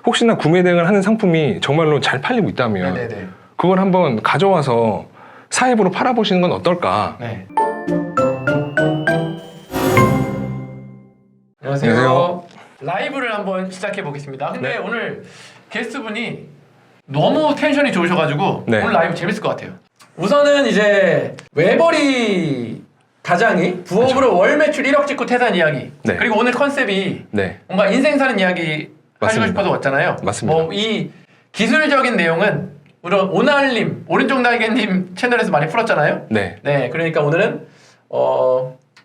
혹시나 구매 대행을 하는 상품이 정말로 잘 팔리고 있다면 네네네. 그걸 한번 가져와서 사입으로 팔아보시는 건 어떨까? 네. 안녕하세요. 라이브를 한번 시작해 보겠습니다. 근데 네. 오늘 게스트분이 너무 텐션이 좋으셔가지고 네. 오늘 라이브 재밌을 것 같아요. 우선은 이제 외벌이 가장이 부업으로 그렇죠. 월 매출 1억 찍고 퇴사한 이야기. 네. 그리고 오늘 컨셉이 네. 뭔가 인생 사는 이야기 하시고 맞습니다. 싶어서 왔잖아요. 맞습니다. 뭐 이 기술적인 내용은 물론 오날님, 오른쪽 날개님 채널에서 많이 풀었잖아요. 네. 네, 그러니까 오늘은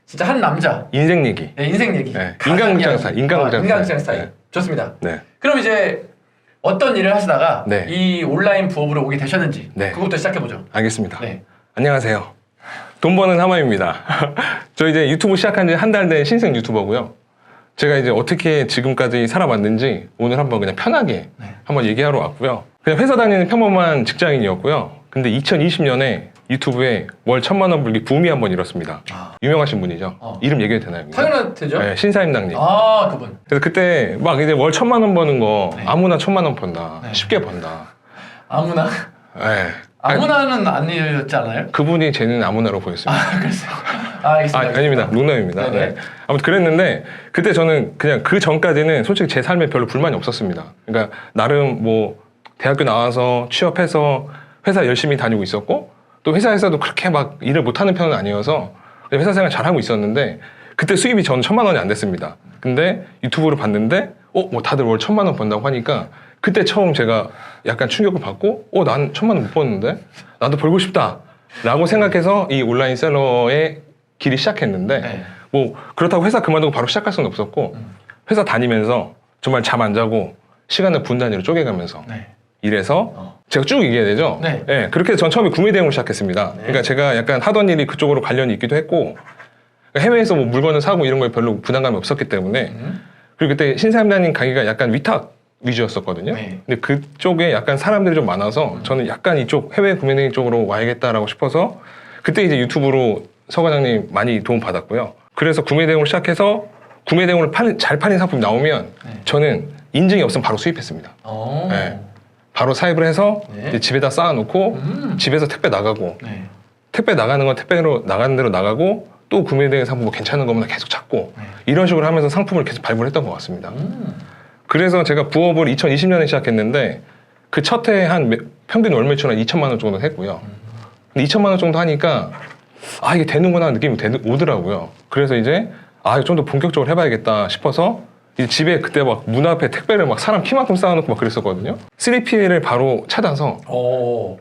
진짜 한 남자 인생 얘기. 네, 인생 얘기. 네. 가장 인간극장 이야기. 스타일. 인간극장 스타일. 네. 좋습니다. 네. 그럼 이제 어떤 일을 하시다가 네. 이 온라인 부업으로 오게 되셨는지 네. 그것부터 시작해보죠. 알겠습니다. 네. 안녕하세요. 돈 버는 하마입니다. 저 이제 유튜브 시작한 지 한 달 된 신생 유튜버고요. 제가 이제 어떻게 지금까지 살아왔는지 오늘 한번 그냥 편하게 네. 한번 얘기하러 왔고요. 그냥 회사 다니는 평범한 직장인이었고요. 근데 2020년에 유튜브에 월 1,000만 원 불기 붐이 한번 일었습니다. 유명하신 분이죠. 이름 얘기해도 되나요? 당연하죠. 네, 신사임당님. 아, 그분. 그래서 그때 막 이제 월 1,000만 원 버는 거 네. 아무나 1,000만 원 번다. 네. 쉽게 번다. 아무나? 네. 아무나는 아니었지 않아요? 그분이 쟤는 아무나로 보였습니다. 아, 그랬어요. 아, 알겠습니다. 아닙니다. 농담입니다. 네네. 네. 아무튼 그랬는데 그때 저는 그냥 그 전까지는 솔직히 제 삶에 별로 불만이 없었습니다. 그러니까 나름 뭐 대학교 나와서 취업해서 회사 열심히 다니고 있었고 또 회사에서도 그렇게 막 일을 못하는 편은 아니어서 회사 생활 잘하고 있었는데 그때 수입이 저는 1,000만 원이 안 됐습니다. 근데 유튜브를 봤는데 뭐 다들 월 1,000만 원 번다고 하니까 그때 처음 제가 약간 충격을 받고 난 1,000만 원 못 버는데 나도 벌고 싶다 라고 생각해서 이 온라인 셀러의 길이 시작했는데 네. 뭐 그렇다고 회사 그만두고 바로 시작할 수는 없었고 회사 다니면서 정말 잠 안 자고 시간을 분 단위로 쪼개가면서 네. 일해서 제가 쭉 얘기해야 되죠? 네. 그렇게 해서 전 처음에 구매 대행으로 시작했습니다. 그러니까 제가 약간 하던 일이 그쪽으로 관련이 있기도 했고 해외에서 뭐 물건을 사고 이런 거에 별로 부담감이 없었기 때문에 그리고 그때 신사임당님 강의가 약간 위탁 위주였었거든요. 네. 근데 그쪽에 약간 사람들이 좀 많아서 저는 약간 이쪽 해외 구매 대행 쪽으로 와야겠다라고 싶어서 그때 이제 유튜브로 서 과장님 많이 도움 받았고요. 그래서 구매 대행으로 시작해서 구매 대행으로 잘 팔린 상품이 나오면 저는 인증이 없으면 바로 수입했습니다. 네. 바로 사입을 해서 네. 이제 집에다 쌓아놓고 집에서 택배 나가고 네. 택배 나가는 건 택배로 나가는 대로 나가고 또 구매 대행 상품 뭐 괜찮은 거면 계속 찾고 이런 식으로 하면서 상품을 계속 발굴을 했던 것 같습니다. 그래서 제가 부업을 2020년에 시작했는데 그 첫 해 한 평균 월 매출 한 2,000만 원 정도 했고요. 근데 2,000만 원 정도 하니까 이게 되는구나 느낌이 오더라고요. 그래서 이제 이거 좀 더 본격적으로 해봐야겠다 싶어서 이제 집에 그때 막 문 앞에 택배를 막 사람 키만큼 쌓아놓고 막 그랬었거든요. 3PL을 바로 찾아서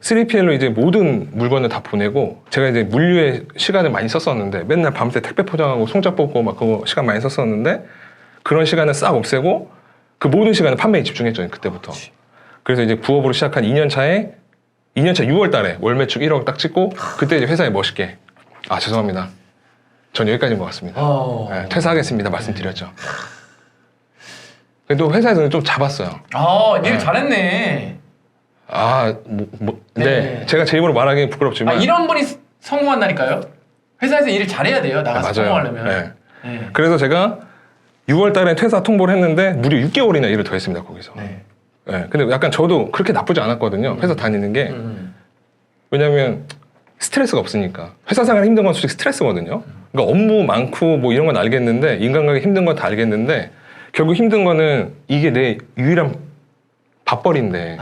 3PL로 이제 모든 물건을 다 보내고 제가 이제 물류에 시간을 많이 썼었는데 맨날 밤새 택배 포장하고 송작 뽑고 막 그거 시간 많이 썼었는데 그런 시간을 싹 없애고 그 모든 시간을 판매에 집중했죠 그때부터. 그래서 이제 부업으로 시작한 2년 차에 2년 차 6월 달에 월 매출 1억 딱 찍고 그때 이제 회사에 멋있게 죄송합니다. 전 여기까지인 것 같습니다. 네, 퇴사하겠습니다 말씀드렸죠. 그래도 회사에서는 좀 잡았어요. 일 잘했네. 네. 제가 제 입으로 말하기 부끄럽지만 이런 분이 성공한다니까요. 회사에서 일을 잘해야 돼요. 나가서 성공하려면. 네. 그래서 제가 6월 달에 퇴사 통보를 했는데 무려 6개월이나 일을 더 했습니다 거기서. 네. 근데 약간 저도 그렇게 나쁘지 않았거든요. 회사 다니는 게. 왜냐면 스트레스가 없으니까. 회사 생활 힘든 건 솔직히 스트레스거든요. 그러니까 업무 많고 뭐 이런 건 알겠는데 인간관계 힘든 건 다 알겠는데 결국 힘든 거는 이게 내 유일한 밥벌이인데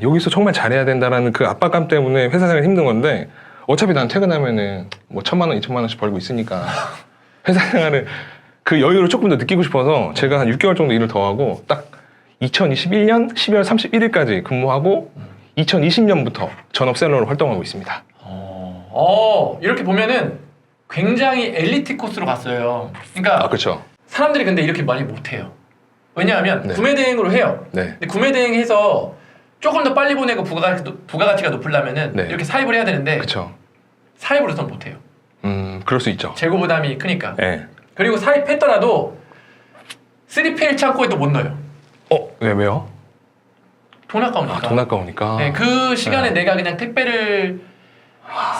여기서 정말 잘해야 된다라는 그 압박감 때문에 회사 생활 힘든 건데 어차피 난 퇴근하면은 뭐 1,000만 원, 2,000만 원씩 벌고 있으니까 회사 생활을 그 여유를 조금 더 느끼고 싶어서 제가 한 6개월 정도 일을 더 하고 딱 2021년 12월 31일까지 근무하고 2020년부터 전업셀러로 활동하고 있습니다. 이렇게 보면은 굉장히 엘리트 코스로 갔어요. 그러니까 그렇죠. 사람들이 근데 이렇게 많이 못해요. 왜냐하면 구매 대행으로 해요. 근데 구매 대행해서 조금 더 빨리 보내고 부가가치가 높으려면은 이렇게 사입을 해야 되는데 그렇죠. 사입으로선 못해요. 그럴 수 있죠. 재고 부담이 크니까. 네. 그리고 사입했더라도 3PL 창고에 또 못 넣어요. 왜요? 돈 아까우니까. 돈 아까우니까. 네, 그 시간에 내가 그냥 택배를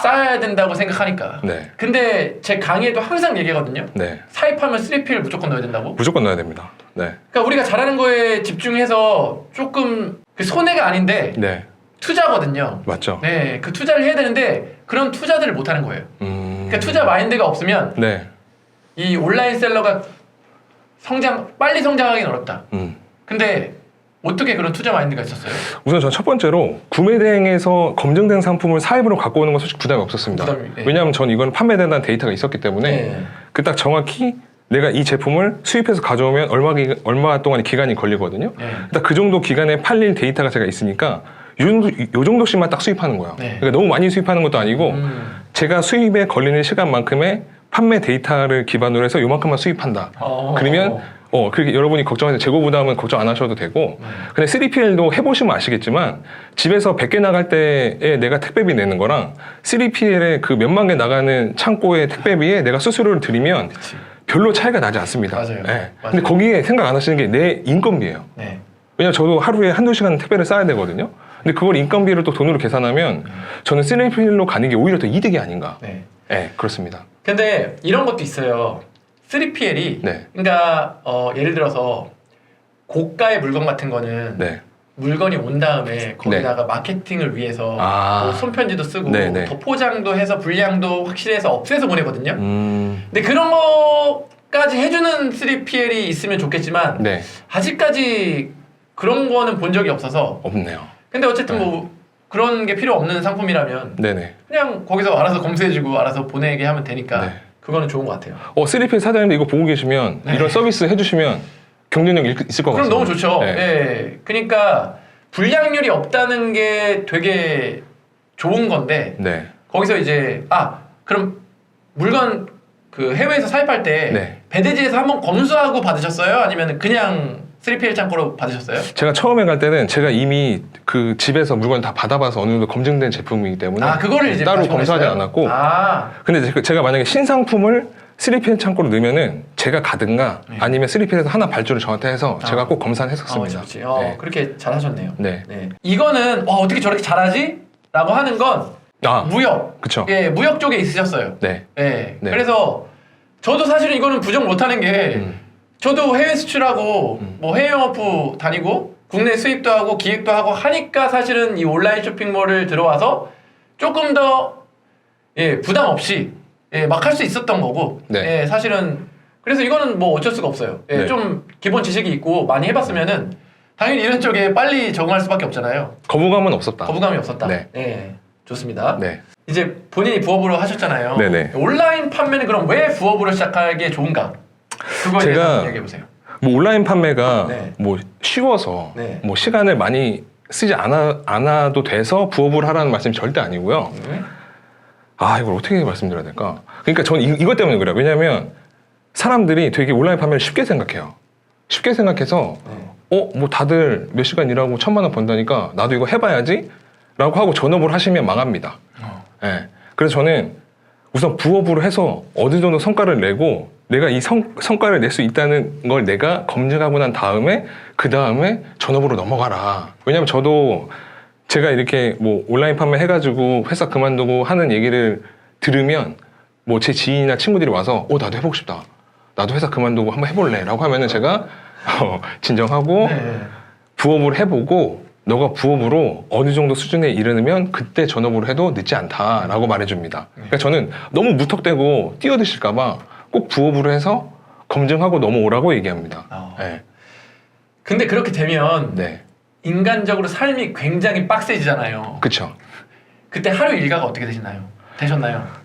쌓아야 된다고 생각하니까. 근데 제 강의에도 항상 얘기하거든요. 사입하면 3PL 무조건 넣어야 된다고. 무조건 넣어야 됩니다. 네. 그러니까 우리가 잘하는 거에 집중해서 조금 그 손해가 아닌데 네. 투자거든요. 맞죠. 네, 그 투자를 해야 되는데 그런 투자들을 못 하는 거예요. 그러니까 투자 마인드가 없으면 네. 이 온라인 셀러가 빨리 성장하기는 어렵다. 근데 어떻게 그런 투자 마인드가 있었어요? 우선 전 첫 번째로 구매 대행에서 검증된 상품을 사입으로 갖고 오는 건 솔직히 부담이 없었습니다. 네. 왜냐하면 전 이건 판매된다는 데이터가 있었기 때문에 네. 그 딱 정확히 내가 이 제품을 수입해서 가져오면 얼마 동안의 기간이 걸리거든요. 네. 딱 그 정도 기간에 팔릴 데이터가 제가 있으니까 요 정도씩만 딱 수입하는 거예요. 네. 그러니까 너무 많이 수입하는 것도 아니고 제가 수입에 걸리는 시간만큼의 판매 데이터를 기반으로 해서 요만큼만 수입한다. 그러면 그렇게 여러분이 걱정하세요. 재고 부담은 걱정 안 하셔도 되고 근데 3PL도 해보시면 아시겠지만 집에서 100개 나갈 때에 내가 택배비 내는 거랑 3PL에 그 몇만 개 나가는 창고의 택배비에 내가 수수료를 들이면 그치. 별로 차이가 나지 않습니다. 맞아요. 네. 맞아요. 근데 거기에 생각 안 하시는 게 내 인건비예요. 네. 왜냐면 저도 하루에 한두 시간 택배를 싸야 되거든요. 근데 그걸 인건비를 또 돈으로 계산하면 저는 3PL로 가는 게 오히려 더 이득이 아닌가. 네. 네, 그렇습니다. 근데 이런 것도 있어요. 3PL이 네. 그러니까 예를 들어서 고가의 물건 같은 거는 네. 물건이 온 다음에 거기다가 마케팅을 위해서 뭐 손편지도 쓰고 더 포장도 해서 분량도 확실해서 없애서 보내거든요. 근데 그런 거까지 해주는 3PL이 있으면 좋겠지만 네. 아직까지 그런 거는 본 적이 없어서 없네요. 근데 어쨌든 뭐 그런 게 필요 없는 상품이라면 네네. 그냥 거기서 알아서 검수해주고 알아서 보내게 하면 되니까 네. 그거는 좋은 것 같아요. 3PL 사장님도 이거 보고 계시면 네. 이런 서비스 해주시면 경쟁력 있을 것 그럼 같습니다. 너무 좋죠. 네. 네. 그러니까 불량률이 없다는 게 되게 좋은 건데 네. 거기서 이제 그럼 물건 그 해외에서 사입할 때 네. 배대지에서 한번 검수하고 받으셨어요? 아니면 그냥 3PL 창고로 받으셨어요? 제가 처음에 갈 때는 제가 이미 그 집에서 물건 다 받아봐서 어느 정도 검증된 제품이기 때문에 그거를 이제 따로 다시 검사하지 보냈어요? 않았고 근데 제가 만약에 신상품을 3PL 창고로 넣으면은 제가 가든가 아니면 3PL에서 하나 발주를 저한테 해서 제가 꼭 검사를 했었습니다. 네. 그렇게 잘하셨네요. 네. 네. 이거는 어떻게 저렇게 잘하지? 라고 하는 건 무역. 그쵸. 예, 무역 쪽에 있으셨어요. 네. 네. 네. 그래서 저도 사실은 이거는 부정 못하는 게 저도 해외 수출하고 뭐 해외 영업부 다니고 국내 수입도 하고 기획도 하고 하니까 사실은 이 온라인 쇼핑몰을 들어와서 조금 더 부담 없이 막 할 수 있었던 거고 네. 사실은 그래서 이거는 뭐 어쩔 수가 없어요. 네. 좀 기본 지식이 있고 많이 해봤으면은 당연히 이런 쪽에 빨리 적응할 수밖에 없잖아요. 거부감은 없었다. 거부감이 없었다. 네. 좋습니다. 네. 이제 본인이 부업으로 하셨잖아요. 네네. 온라인 판매는 그럼 왜 부업으로 시작하기에 좋은가? 그거에 제가 대해서 얘기해 보세요. 뭐 온라인 판매가 네. 뭐 쉬워서 네. 뭐 시간을 많이 쓰지 않아도 돼서 부업을 하라는 말씀이 절대 아니고요. 이걸 어떻게 말씀드려야 될까? 그러니까 저는 이것 때문에 그래요. 왜냐면 사람들이 되게 온라인 판매를 쉽게 생각해요. 쉽게 생각해서 뭐 다들 몇 시간 일하고 1,000만 원 번다니까 나도 이거 해봐야지 라고 하고 전업을 하시면 망합니다. 네. 그래서 저는 우선 부업으로 해서 어느 정도 성과를 내고 내가 이 성과를 낼 수 있다는 걸 내가 검증하고 난 다음에 그 다음에 전업으로 넘어가라. 왜냐면 저도 제가 이렇게 뭐 온라인 판매 해가지고 회사 그만두고 하는 얘기를 들으면 뭐 제 지인이나 친구들이 와서 나도 해보고 싶다. 나도 회사 그만두고 한번 해볼래 라고 하면은 제가 진정하고 부업을 해보고 너가 부업으로 어느 정도 수준에 이르면 그때 전업으로 해도 늦지 않다라고 말해줍니다. 그러니까 저는 너무 무턱대고 뛰어드실까봐 꼭 부업으로 해서 검증하고 넘어오라고 얘기합니다. 네. 근데 그렇게 되면 네. 인간적으로 삶이 굉장히 빡세지잖아요. 그쵸. 그때 하루 일과가 어떻게 되셨나요?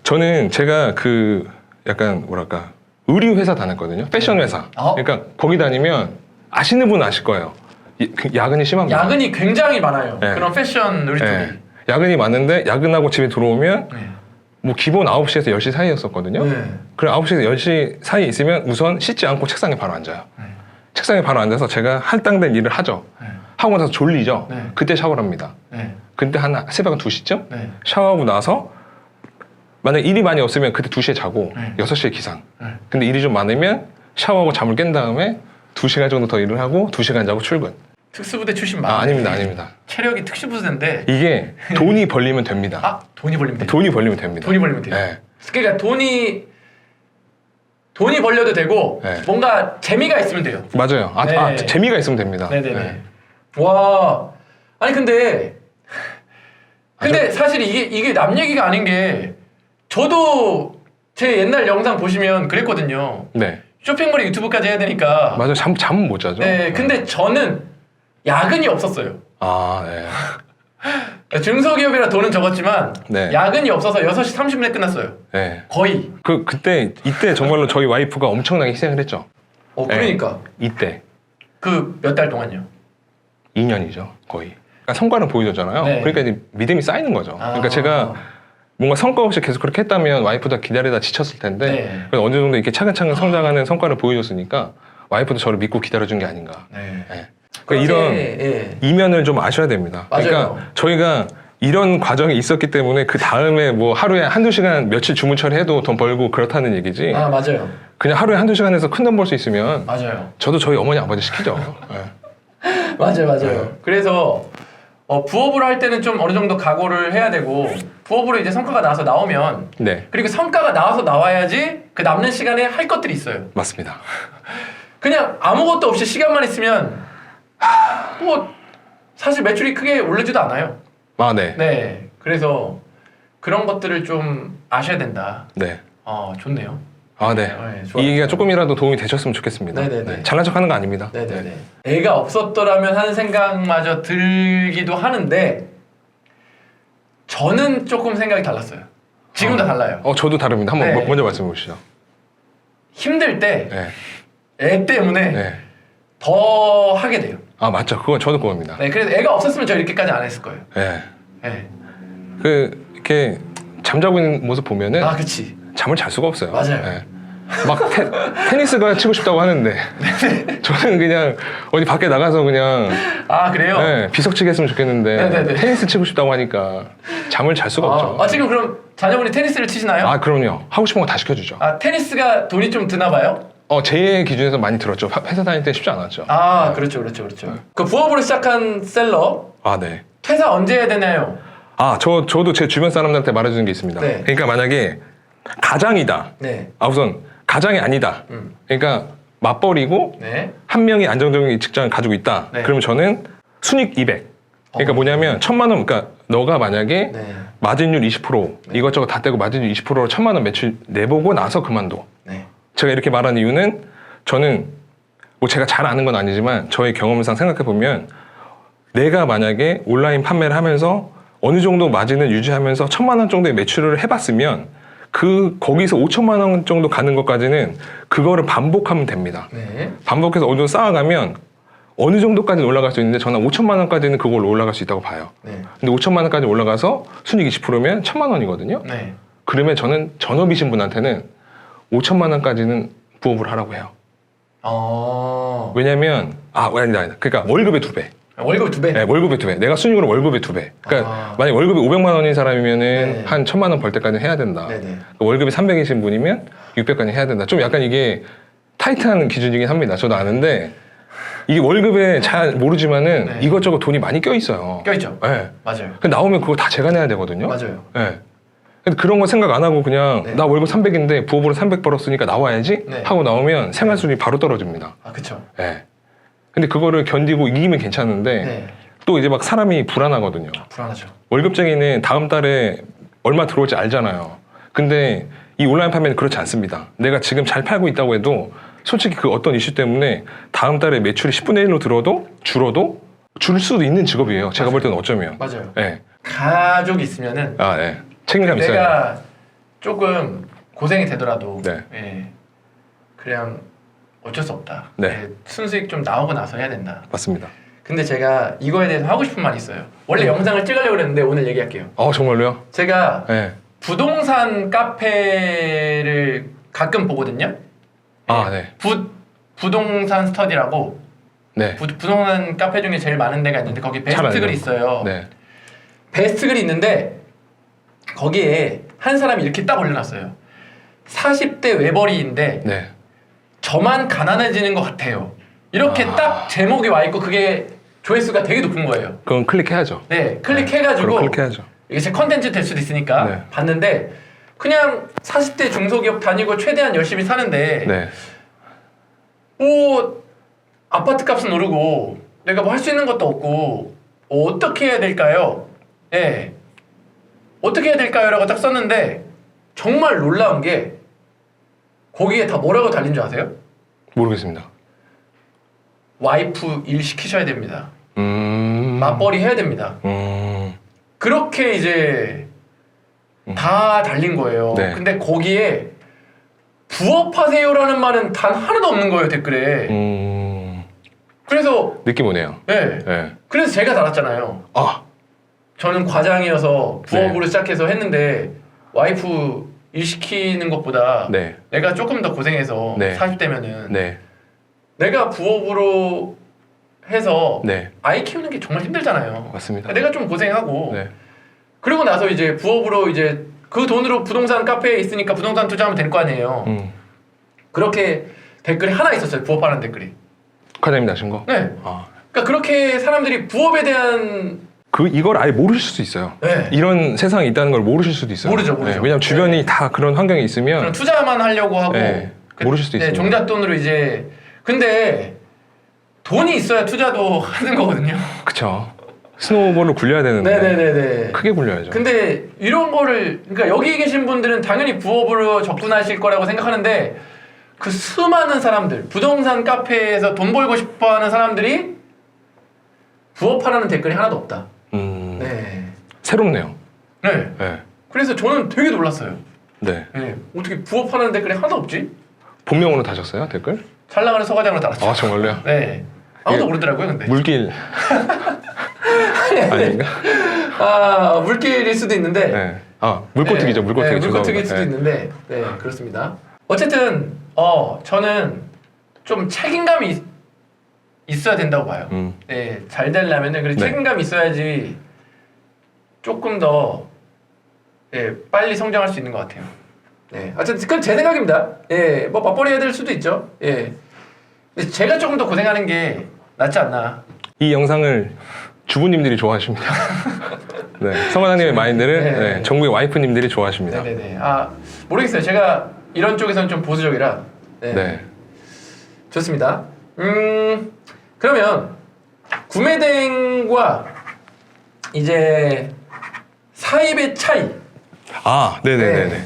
저는 제가 그 약간 뭐랄까 의류 회사 다녔거든요. 패션 회사. 그러니까 거기 다니면 아시는 분은 아실 거예요. 야근이 심합니다. 야근이 굉장히 많아요. 네. 그런 패션 의류 쪽이. 네. 야근이 많은데 야근하고 집에 들어오면 뭐 기본 9시에서 10시 사이였었거든요. 그럼 9시에서 10시 사이에 있으면 우선 씻지 않고 책상에 바로 앉아요. 책상에 바로 앉아서 제가 할당된 일을 하죠. 하고 나서 졸리죠. 그때 샤워를 합니다. 그때 한 새벽 2시쯤 샤워하고 나서 만약 일이 많이 없으면 그때 2시에 자고 6시에 기상. 근데 일이 좀 많으면 샤워하고 잠을 깬 다음에 2시간 정도 더 일을 하고 2시간 자고 출근. 특수부대 출신 맞아요? 아닙니다. 체력이 특수부대인데 이게 돈이 벌리면 됩니다. 돈이 벌리면 돼요? 돈이 벌리면 됩니다. 돈이 벌리면 돼요? 네. 그러니까 돈이 돈이 벌려도 되고 네. 뭔가 재미가 있으면 돼요. 맞아요. 네. 재미가 있으면 됩니다. 네네네. 네. 와, 아니 근데 사실 이게 남 얘기가 아닌 게 저도 제 옛날 영상 보시면 그랬거든요. 네. 쇼핑몰에 유튜브까지 해야 되니까. 맞아요. 잠은 못 자죠. 네, 근데 저는 야근이 없었어요. 아, 네. 중소기업이라 돈은 적었지만 네. 야근이 없어서 6시 30분에 끝났어요. 네. 거의. 이때 정말로 저희 와이프가 엄청나게 희생을 했죠. 그러니까. 이때. 그 몇 달 동안요. 2년이죠, 거의. 그러니까 성과는 보여줬잖아요. 네. 그러니까 이제 믿음이 쌓이는 거죠. 아. 그러니까 제가 뭔가 성과 없이 계속 그렇게 했다면 와이프도 기다리다 지쳤을 텐데 네. 그래서 어느 정도 이렇게 차근차근 성장하는 성과를 보여줬으니까 와이프도 저를 믿고 기다려준 게 아닌가. 네. 네. 그러니까 이런 이면을 좀 아셔야 됩니다. 맞아요. 그러니까 저희가 이런 과정이 있었기 때문에 그 다음에 뭐 하루에 한두 시간 며칠 주문 처리해도 돈 벌고 그렇다는 얘기지. 아, 맞아요. 그냥 하루에 한두 시간에서 큰 돈 벌 수 있으면 맞아요. 저도 저희 어머니 아버지 시키죠. 네. 맞아요. 네. 그래서 부업을 할 때는 좀 어느 정도 각오를 해야 되고 부업으로 이제 성과가 나와서 나오면 네, 그리고 성과가 나와서 나와야지 그 남는 시간에 할 것들이 있어요. 맞습니다. 그냥 아무것도 없이 시간만 있으면 뭐 사실 매출이 크게 오르지도 않아요. 아, 네. 네. 그래서 그런 것들을 좀 아셔야 된다. 네. 좋네요. 아, 네. 네, 좋아요. 이 얘기가 조금이라도 도움이 되셨으면 좋겠습니다. 네네네. 네, 잘난 척하는 거 아닙니다. 네네네. 애가 없었더라면 하는 생각마저 들기도 하는데 저는 조금 생각이 달랐어요. 지금도 달라요. 저도 다릅니다. 한번 네. 먼저 말씀해 보시죠. 힘들 때 애 네. 때문에 네. 더 하게 돼요. 아, 맞죠. 그건 저도 그겁니다. 네, 그래서 애가 없었으면 저 이렇게까지 안 했을 거예요. 네. 네. 이렇게 잠자고 있는 모습 보면은 아, 그치. 잠을 잘 수가 없어요. 맞아요. 네. 막 테니스가 치고 싶다고 하는데 저는 그냥 어디 밖에 나가서 그냥 아, 그래요? 네, 비석치기 했으면 좋겠는데 네네네. 테니스 치고 싶다고 하니까 잠을 잘 수가 없죠. 지금 그럼 자녀분이 테니스를 치시나요? 그럼요. 하고 싶은 거 다 시켜주죠. 테니스가 돈이 좀 드나 봐요? 제 기준에서 많이 들었죠. 회사 다닐 때 쉽지 않았죠. 그렇죠. 그 부업으로 시작한 셀러 네. 퇴사 언제 해야 되나요? 저도 제 주변 사람들한테 말해주는 게 있습니다. 네. 그러니까 만약에 가장이다. 네. 우선 가장이 아니다. 그러니까 맞벌이고 네. 한 명이 안정적인 직장을 가지고 있다. 네. 그러면 저는 순익 200. 그러니까 뭐냐면 1,000만 원. 그러니까 너가 만약에 네. 마진율 20% 이것저것 다 떼고 마진율 20%로 1,000만 원 매출 내보고 나서 그만둬. 네. 제가 이렇게 말한 이유는 저는 뭐 제가 잘 아는 건 아니지만 저의 경험상 생각해 보면 내가 만약에 온라인 판매를 하면서 어느 정도 마진을 유지하면서 1,000만 원 정도의 매출을 해봤으면 거기서 5천만 원 정도 가는 것까지는 그거를 반복하면 됩니다. 네. 반복해서 어느 정도 쌓아가면 어느 정도까지는 올라갈 수 있는데 저는 5천만 원까지는 그걸로 올라갈 수 있다고 봐요. 네. 근데 5천만 원까지 올라가서 순익 20%면 1,000만 원이거든요. 네. 그러면 저는 전업이신 분한테는 5천만 원까지는 부업을 하라고 해요. 왜냐면 아니다. 그러니까 월급의 2배. 월급 2배? 네, 월급의 2배. 내가 순익으로 월급의 2배. 그러니까 만약 월급이 500만 원인 사람이면은 네. 한 1,000만 원 벌 때까지 해야 된다. 네네. 그러니까 월급이 300이신 분이면 600까지 해야 된다. 좀 약간 이게 타이트한 기준이긴 합니다. 저도 아는데 이게 월급에 잘 모르지만은 네. 이것저것 돈이 많이 껴 있어요. 껴있죠. 네. 맞아요. 근데 나오면 그거 다 제가 내야 되거든요. 맞아요. 네. 근데 그런 거 생각 안 하고 그냥 네. 나 월급 300인데 부업으로 300 벌었으니까 나와야지 네. 하고 나오면 생활수준이 바로 떨어집니다. 그쵸. 네. 근데 그거를 견디고 이기면 괜찮은데 네. 또 이제 막 사람이 불안하거든요. 불안하죠. 월급쟁이는 다음 달에 얼마 들어올지 알잖아요. 근데 이 온라인 판매는 그렇지 않습니다. 내가 지금 잘 팔고 있다고 해도 솔직히 그 어떤 이슈 때문에 다음 달에 매출이 10분의 1로 줄어도 줄 수도 있는 직업이에요. 제가 볼 때는 어쩌면. 맞아요. 네. 가족이 있으면은 네. 책임감 있어요. 내가 조금 고생이 되더라도 네. 예, 그냥 어쩔 수 없다. 네. 예, 순수익 좀 나오고 나서 해야 된다. 맞습니다. 근데 제가 이거에 대해서 하고 싶은 말이 있어요. 원래 영상을 찍으려고 그랬는데 오늘 얘기할게요. 정말로요? 제가 네. 부동산 카페를 가끔 보거든요. 네. 부동산 스터디라고 네. 부동산 카페 중에 제일 많은 데가 있는데 거기 잘 베스트 알죠. 글이 있어요. 네. 베스트 글이 있는데 거기에 한 사람이 이렇게 딱 올려놨어요. 40대 외벌이인데 네. 저만 가난해지는 것 같아요. 이렇게 딱 제목이 와 있고 그게 조회수가 되게 높은 거예요. 그건 클릭해야죠. 네, 클릭해가지고 그럼 클릭해야죠. 이게 제 컨텐츠 될 수도 있으니까 네. 봤는데 그냥 40대 중소기업 다니고 최대한 열심히 사는데 네. 뭐 아파트 값은 오르고 내가 뭐 할 수 있는 것도 없고 어떻게 해야 될까요? 예. 어떻게 해야 될까요? 라고 딱 썼는데 정말 놀라운 게 거기에 다 뭐라고 달린 줄 아세요? 모르겠습니다. 와이프 일 시키셔야 됩니다. 맞벌이 해야 됩니다. 그렇게 이제 다 달린 거예요. 네. 근데 거기에 부업하세요라는 말은 단 하나도 없는 거예요, 댓글에. 그래서 느낌 오네요. 네. 네. 그래서 제가 달았잖아요. 아, 저는 과장이어서 부업으로 네. 시작해서 했는데 와이프 일 시키는 것보다 네. 내가 조금 더 고생해서 네. 40대면은 네. 내가 부업으로 해서 네. 아이 키우는 게 정말 힘들잖아요. 맞습니다. 내가 좀 고생하고 네. 그리고 나서 이제 부업으로 이제 그 돈으로 부동산 카페에 있으니까 부동산 투자하면 될 거 아니에요. 그렇게 댓글이 하나 있었어요. 부업하는 댓글이. 과장님 나신 거? 네. 아. 그러니까 그렇게 사람들이 부업에 대한 이걸 아예 모르실 수도 있어요. 네. 이런 세상이 있다는 걸 모르실 수도 있어요. 모르죠. 네, 왜냐면 주변이 네. 다 그런 환경에 있으면 그런 투자만 하려고 하고 네, 모르실 수도 있어요. 종잣돈으로 이제 근데 돈이 있어야 투자도 하는 거거든요. 그쵸. 스노우볼을 굴려야 되는데 네네네네. 크게 굴려야죠. 근데 이런 거를 그러니까 여기 계신 분들은 당연히 부업으로 접근하실 거라고 생각하는데 그 수많은 사람들 부동산 카페에서 돈 벌고 싶어하는 사람들이 부업하라는 댓글이 하나도 없다. 네. 새롭네요. 네. 네. 그래서 저는 되게 놀랐어요. 네. 네. 어떻게 부업하는 댓글이 하나도 없지? 본명으로 다셨어요 댓글? 잘 나가는 서과장으로 달았죠. 아 정말요? 네. 아무도 이게 모르더라고요, 근데. 물길 아닌가? 아 물길일 수도 있는데. 네. 아 물고트기죠. 네, 물고트기. 네, 물고트기일 죄송합니다. 수도 네. 있는데, 네 그렇습니다. 어쨌든 저는 좀 책임감이 있어야 된다고 봐요. 네, 잘 되려면은 그래 네. 책임감이 있어야지 조금 더 빨리 성장할 수 있는 것 같아요. 네, 어쨌든 그건 제 생각입니다. 예, 뭐 맞벌이 해야 될 수도 있죠. 예, 근데 제가 조금 더 고생하는 게 낫지 않나. 이 영상을 주부님들이 좋아하십니다. 네. 성화장님의 마인드를 네. 네, 전국의 와이프님들이 좋아하십니다. 네네네. 아 모르겠어요. 제가 이런 쪽에서는 좀 보수적이라. 네. 네. 좋습니다. 그러면 구매대행과 이제 사입의 차이. 아, 네네네네. 네.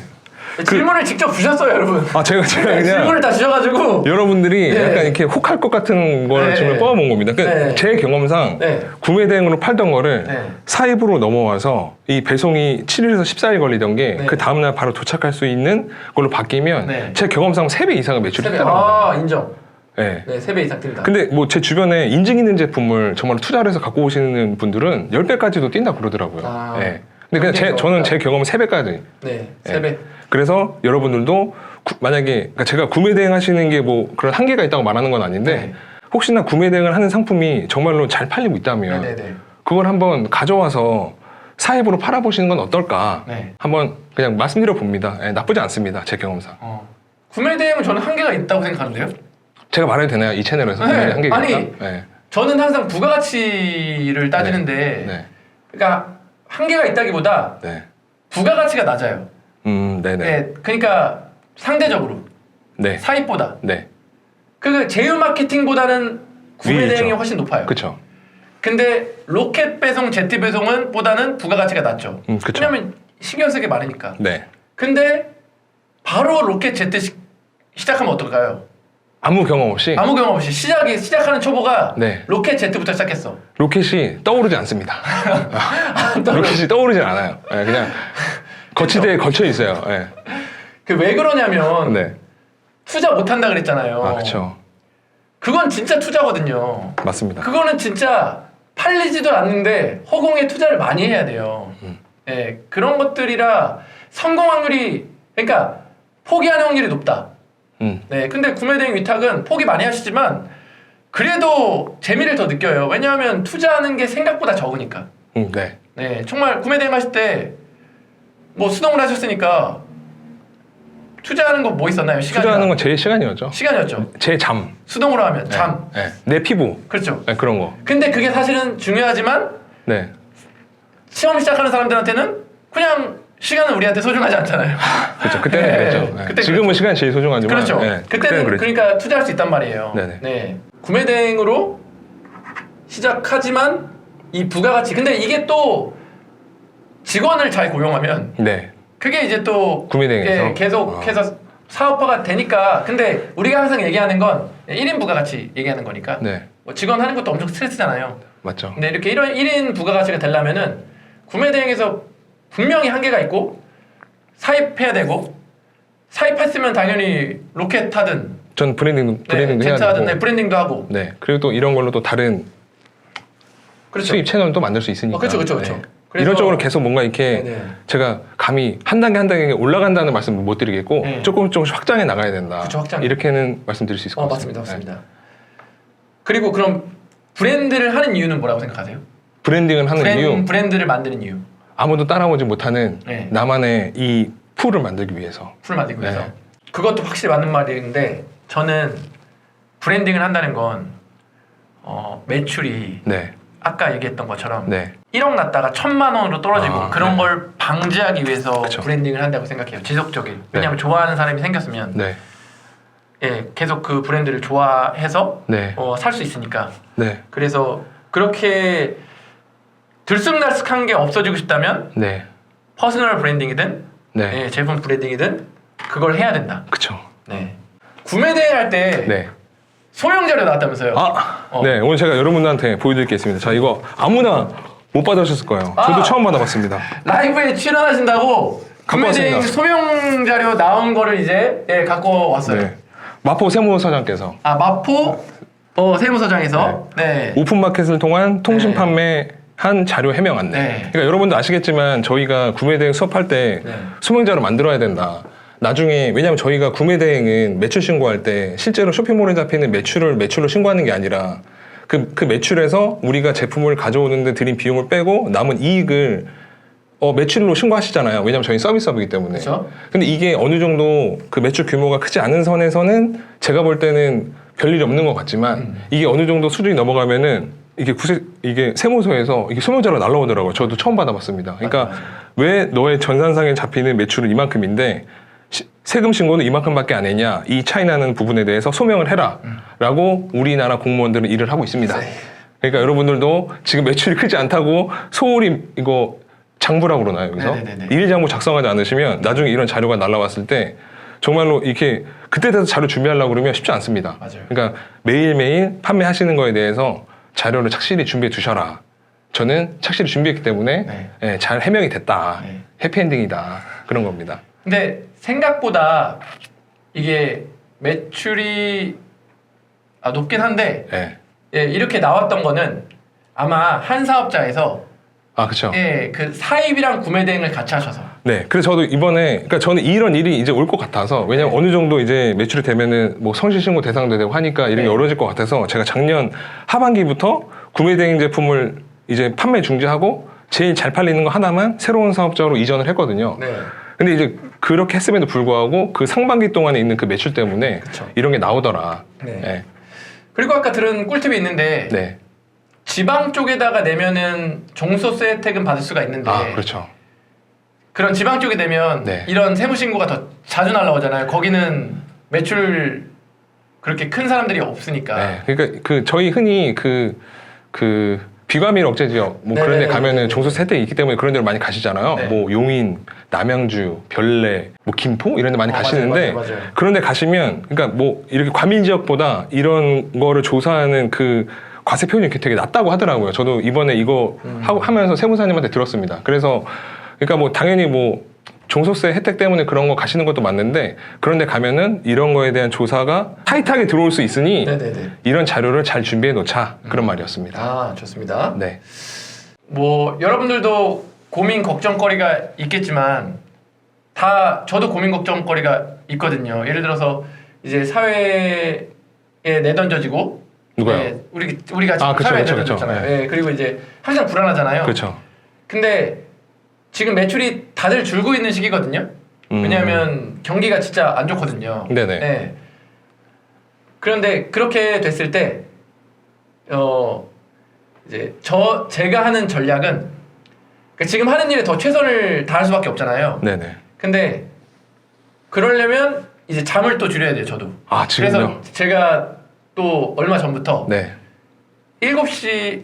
질문을 직접 주셨어요, 여러분. 아, 제가 그냥 질문을 다 주셔가지고. 여러분들이 네. 약간 이렇게 혹할 것 같은 걸 네. 질문을 뽑아본 겁니다. 그러니까 네. 제 경험상 네. 구매 대행으로 팔던 거를 네. 사입으로 넘어와서 이 배송이 7일에서 14일 걸리던 게 네. 그 다음날 바로 도착할 수 있는 걸로 바뀌면 네. 제 경험상 3배 이상은 매출이 3배. 했더라고요. 아, 인정. 네. 네, 3배 이상 뛴다. 근데 뭐 제 주변에 인증 있는 제품을 정말 투자를 해서 갖고 오시는 분들은 10배까지도 뛴다 그러더라고요. 아, 네. 근데 그냥 저는 제 경험은 3배까지. 네, 3배. 그래서 여러분들도 만약에 그러니까 제가 구매 대행 하시는 게 뭐 그런 한계가 있다고 말하는 건 아닌데 네. 혹시나 구매 대행을 하는 상품이 정말로 잘 팔리고 있다면 네네네. 그걸 한번 가져와서 사입으로 팔아보시는 건 어떨까 네. 한번 그냥 말씀드려 봅니다. 나쁘지 않습니다. 제 경험상. 구매 대행은 저는 한계가 있다고 생각하는데요. 제가 말해도 되나요? 이 채널에서 네. 구매 한계가 아니, 있다? 네. 저는 항상 부가가치를 따지는데, 네. 그러니까 한계가 있다기보다 네. 부가가치가 낮아요. 네네. 네, 그러니까 상대적으로 네. 사입보다 네. 그 제휴 마케팅보다는 구매 위에 대행이 있죠. 훨씬 높아요. 그쵸. 근데 로켓 배송, 제트 배송은 보다는 부가가치가 낮죠. 그쵸. 왜냐면 신경 쓰기 많으니까. 네. 근데 바로 로켓 제트 시작하면 어떨까요? 아무 경험 없이 아무 경험 없이 시작하는 초보가 네. 로켓 제트부터 시작했어. 로켓이 떠오르지 않습니다. 로켓이 떠오르지 않아요. 네, 그냥 거치대에 걸쳐 있어요. 네. 그 왜 그러냐면 네. 투자 못 한다 그랬잖아요. 아, 그렇죠. 그건 진짜 투자거든요. 맞습니다. 그거는 진짜 팔리지도 않는데 허공에 투자를 많이 해야 돼요. 네, 그런 것들이라 성공 확률이 그러니까 포기하는 확률이 높다. 네, 근데 구매대행 위탁은 포기 많이 하시지만 그래도 재미를 더 느껴요. 왜냐하면 투자하는 게 생각보다 적으니까. 네. 네, 정말 구매대행 하실 때 뭐 수동을 하셨으니까 투자하는 거 뭐 있었나요? 투자하는 건 제 시간이었죠. 시간이었죠. 제 잠. 수동으로 하면 잠. 네. 내 피부. 그렇죠. 네, 그런 거. 근데 그게 사실은 중요하지만 네. 시험 시작하는 사람들한테는 그냥 시간은 우리한테 소중하지 않잖아요. 그렇죠. 그때는 네, 그랬죠. 네. 그때 지금은 시간이 제일 소중하지만 그렇죠. 네, 그때는 그랬죠. 그러니까 투자할 수 있단 말이에요. 네네. 네. 구매 대행으로 시작하지만 이 부가가치 근데 이게 또 직원을 잘 고용하면 네. 그게 이제 또 구매 대행에서 계속해서 사업화가 되니까 근데 우리가 항상 얘기하는 건 1인 부가가치 얘기하는 거니까 네. 뭐 직원 하는 것도 엄청 스트레스잖아요. 맞죠. 근데 이렇게 1인 부가가치가 되려면은 구매 대행에서 분명히 한계가 있고 사입해야 되고 사입했으면 당연히 로켓 타든 전 브랜딩도 해야 제트하든 되고 브랜딩도 하고 네. 그리고 또 이런 걸로 또 다른 그렇죠. 수입 채널도 만들 수 있으니까. 그렇죠. 네. 그래서 이런 쪽으로 계속 뭔가 이렇게 네네. 제가 감히 한 단계 올라간다는 말씀을 못 드리겠고 네. 조금씩 확장해 나가야 된다. 그렇죠, 확장. 이렇게는 말씀드릴 수 있을 것 맞습니다. 같습니다. 맞습니다. 그리고 그럼 브랜드를 하는 이유는 뭐라고 생각하세요? 브랜딩을 하는 이유 브랜드를 만드는 이유. 아무도 따라오지 못하는 네. 나만의 이 풀을 만들기 위해서. 풀을 만들기 위해서. 네. 그것도 확실히 맞는 말인데 저는 브랜딩을 한다는 건 매출이 네. 아까 얘기했던 것처럼 네. 1억 났다가 1,000만 원으로 떨어지고 그런 네. 걸 방지하기 위해서 그쵸. 브랜딩을 한다고 생각해요. 지속적인. 왜냐하면 좋아하는 사람이 생겼으면 네. 예, 계속 그 브랜드를 좋아해서 네. 살 수 있으니까. 네. 그래서 그렇게 들쑥날쑥한 게 없어지고 싶다면 네. 퍼스널 브랜딩이든 네. 예, 제품 브랜딩이든 그걸 해야 된다. 그쵸. 네. 구매 대행 할 때 네. 소형 자료 나왔다면서요? 네. 오늘 제가 여러분들한테 보여드릴 게 있습니다. 자, 이거 아무나 못 받으셨을 거예요. 저도 처음 받아봤습니다. 라이브에 출연하신다고 구매 대행 왔습니다. 소형 자료 나온 거를 이제 갖고 왔어요. 네. 마포 세무서장께서 마포 세무서장에서 네. 오픈마켓을 통한 통신 네. 판매한 자료 해명 안내. 네. 그러니까 여러분도 아시겠지만 저희가 구매 대행 수업할 때 네. 소명자료 만들어야 된다. 나중에 왜냐하면 저희가 구매 대행은 매출 신고할 때 실제로 쇼핑몰에 잡히는 매출로 신고하는 게 아니라 그 매출에서 우리가 제품을 가져오는데 들인 비용을 빼고 남은 이익을 매출로 신고하시잖아요. 왜냐하면 저희 서비스업이기 때문에. 그렇죠. 근데 이게 어느 정도 그 매출 규모가 크지 않은 선에서는 제가 볼 때는 별일이 없는 것 같지만 이게 어느 정도 수준이 넘어가면은 이게 세무서에서 이게 소명자로 날라오더라고요. 저도 처음 받아봤습니다. 그러니까 맞아. 왜 너의 전산상에 잡히는 매출은 이만큼인데 세금 신고는 이만큼밖에 안 했냐 이 차이 나는 부분에 대해서 소명을 해라 라고 우리나라 공무원들은 일을 하고 있습니다. 그러니까 여러분들도 지금 매출이 크지 않다고 소홀히 이거 장부라고 그러나요 여기서? 네네네네. 일장부 작성하지 않으시면 나중에 이런 자료가 날라왔을 때 정말로 이렇게 그때 돼서 자료 준비하려고 그러면 쉽지 않습니다. 맞아요. 그러니까 매일매일 판매하시는 거에 대해서 자료를 착실히 준비해 두셔라. 저는 착실히 준비했기 때문에 예, 잘 해명이 됐다. 네. 해피엔딩이다. 그런 겁니다. 근데 생각보다 이게 매출이 높긴 한데 예. 예, 이렇게 나왔던 거는 아마 한 사업자에서 그렇죠. 예, 그 사입이랑 구매 대행을 같이 하셔서 네. 그래서 저도 이번에, 그러니까 저는 이런 일이 이제 올 것 같아서, 왜냐면 어느 정도 이제 매출이 되면은 뭐 성실신고 대상도 되고 하니까 이런 게 어려질 것 같아서 제가 작년 하반기부터 구매대행 제품을 이제 판매 중지하고 제일 잘 팔리는 거 하나만 새로운 사업자로 이전을 했거든요. 네. 근데 이제 그렇게 했음에도 불구하고 그 상반기 동안에 있는 그 매출 때문에 그쵸. 이런 게 나오더라. 네. 네. 그리고 아까 들은 꿀팁이 있는데 네. 지방 쪽에다가 내면은 종소세 혜택은 받을 수가 있는데 그렇죠. 그런 지방 쪽에 내면 네. 이런 세무신고가 더 자주 날라오잖아요. 거기는 매출 그렇게 큰 사람들이 없으니까. 네. 그러니까 저희 흔히 비과밀 억제 지역 뭐 그런 데 네네네. 가면은 종소세 혜택이 있기 때문에 그런 데로 많이 가시잖아요. 네. 뭐 용인, 남양주, 별내, 뭐 김포 이런 데 많이 가시는데 맞아요. 그런 데 가시면 그러니까 뭐 이렇게 과밀 지역보다 이런 거를 조사하는 그 과세 표현이 되게 낮다고 하더라고요. 저도 이번에 이거 하면서 세무사님한테 들었습니다. 그래서 그러니까 뭐 당연히 뭐 종소세 혜택 때문에 그런 거 가시는 것도 맞는데 그런데 가면은 이런 거에 대한 조사가 타이트하게 들어올 수 있으니 네네네. 이런 자료를 잘 준비해 놓자 그런 말이었습니다. 좋습니다. 네, 뭐 여러분들도 고민 걱정거리가 있겠지만 다 저도 고민 걱정거리가 있거든요. 예를 들어서 이제 사회에 내던져지고 누가요? 네, 우리가 지금 그쵸, 사회에 그쵸, 그쵸. 내던졌잖아요. 네. 네, 그리고 이제 항상 불안하잖아요. 그렇죠. 근데 지금 매출이 다들 줄고 있는 시기거든요. 왜냐하면 경기가 진짜 안 좋거든요. 네네. 네. 그런데 그렇게 됐을 때 이제 제가 하는 전략은 그러니까 지금 하는 일에 더 최선을 다할 수밖에 없잖아요. 네네. 근데 그러려면 이제 잠을 또 줄여야 돼요, 저도. 아, 지금요? 그래서 제가 또 얼마 전부터 네. 7시,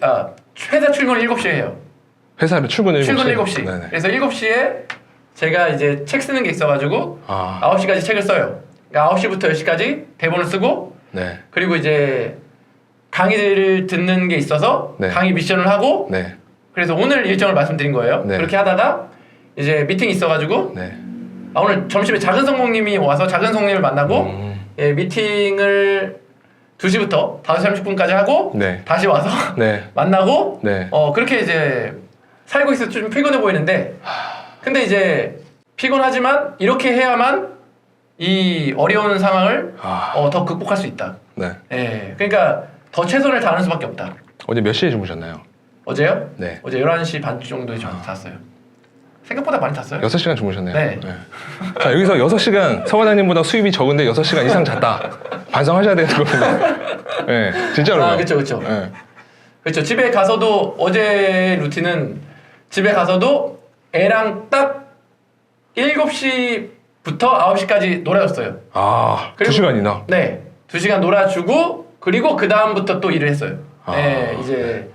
회사 출근을 7시에 해요. 회사를 출근 7시? 출근 7시. 네네. 그래서 7시에 제가 이제 책 쓰는 게 있어가지고 9시까지 책을 써요. 그러니까 9시부터 10시까지 대본을 쓰고 네. 그리고 이제 강의를 듣는 게 있어서 네. 강의 미션을 하고 네. 그래서 오늘 일정을 말씀드린 거예요. 네. 그렇게 하다가 이제 미팅이 있어가지고 네. 오늘 점심에 작은 성공님이 와서 작은 성공님을 만나고 예, 미팅을 2시부터 5시 30분까지 하고 네. 다시 와서 네. 만나고 네. 그렇게 이제 살고 있어서 좀 피곤해 보이는데 근데 이제 피곤하지만 이렇게 해야만 이 어려운 상황을 더 극복할 수 있다. 네. 예, 그러니까 더 최선을 다하는 수밖에 없다. 어제 몇 시에 주무셨나요? 어제요? 네. 어제 11시 반 정도에 잤어요. 생각보다 많이 잤어요. 6시간 주무셨네요. 네. 자, 여기서 6시간 서과장님보다 수입이 적은데 6시간 이상 잤다. 반성하셔야 되는 겁니다. 네, 진짜로요. 그렇죠. 네. 그렇죠. 집에 가서도 어제 루틴은 집에 가서도 애랑 딱 7시부터 9시까지 놀아줬어요. 아, 그리고- 2시간이나? 네. 2시간 놀아주고 그리고 그 다음부터 또 일을 했어요. 네, 이제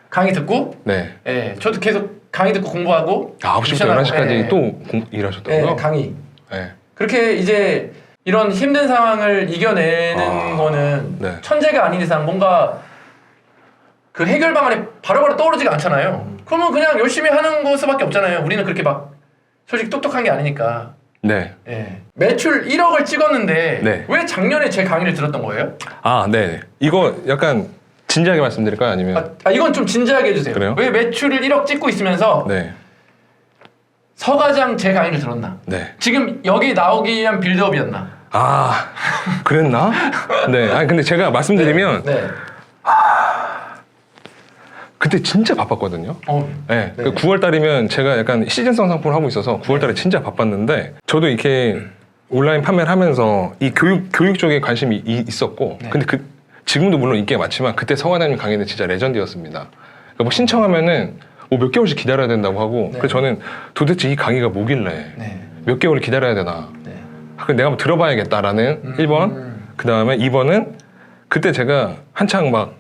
강의 듣고 네. 네, 저도 계속 강의 듣고 공부하고 9시부터 미션하고, 11시까지 네. 또 일하셨다고요? 네, 강의. 네. 그렇게 이제 이런 힘든 상황을 이겨내는 거는 네. 천재가 아닌 이상 뭔가 그 해결 방안이 바로바로 떠오르지가 않잖아요. 그러면 그냥 열심히 하는 거 수밖에 없잖아요. 우리는 그렇게 막 솔직히 똑똑한 게 아니니까. 네. 예. 매출 1억을 찍었는데 네. 왜 작년에 제 강의를 들었던 거예요? 아, 네. 이거 약간 진지하게 말씀드릴까요? 아니면? 이건 좀 진지하게 해주세요. 그래요? 왜 매출을 1억 찍고 있으면서 네. 서과장 제 강의를 들었나? 네. 지금 여기 나오기 위한 빌드업이었나? 아, 그랬나? 네. 아니, 근데 제가 말씀드리면 네. 그때 진짜 바빴거든요. 네. 네. 9월 달이면 제가 약간 시즌성 상품을 하고 있어서 9월 달에 진짜 바빴는데 저도 이렇게 온라인 판매를 하면서 이 교육 쪽에 관심이 있었고 네. 근데 지금도 물론 인기가 많지만 그때 서과장님 강의는 진짜 레전드였습니다. 그러니까 뭐 신청하면은 뭐 몇 개월씩 기다려야 된다고 하고 네. 그래서 저는 도대체 이 강의가 뭐길래 네. 몇 개월을 기다려야 되나 네. 그럼 내가 한번 들어봐야겠다라는 1번 그 다음에 2번은 그때 제가 한창 막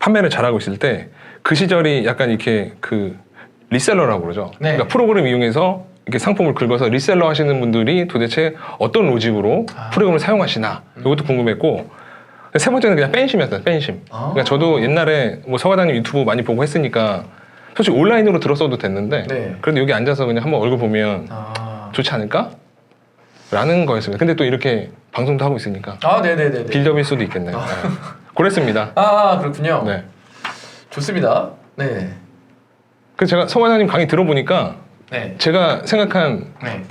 판매를 잘하고 있을 때 그 시절이 약간 이렇게 그 리셀러라고 그러죠. 네. 그러니까 프로그램 이용해서 이렇게 상품을 긁어서 리셀러 하시는 분들이 도대체 어떤 로직으로 프로그램을 사용하시나 이것도 궁금했고 세 번째는 그냥 팬심이었어요. 팬심. 그러니까 저도 옛날에 뭐 서과장님 유튜브 많이 보고 했으니까 솔직히 온라인으로 들었어도 됐는데 네. 그래도 여기 앉아서 그냥 한번 얼굴 보면 좋지 않을까? 라는 거였습니다. 근데 또 이렇게 방송도 하고 있으니까 네네네. 빌드업일 수도 있겠네요. 네. 그랬습니다. 그렇군요. 네. 좋습니다. 네. 그래서 제가 서과장님 강의 들어보니까 네. 제가 생각한 네.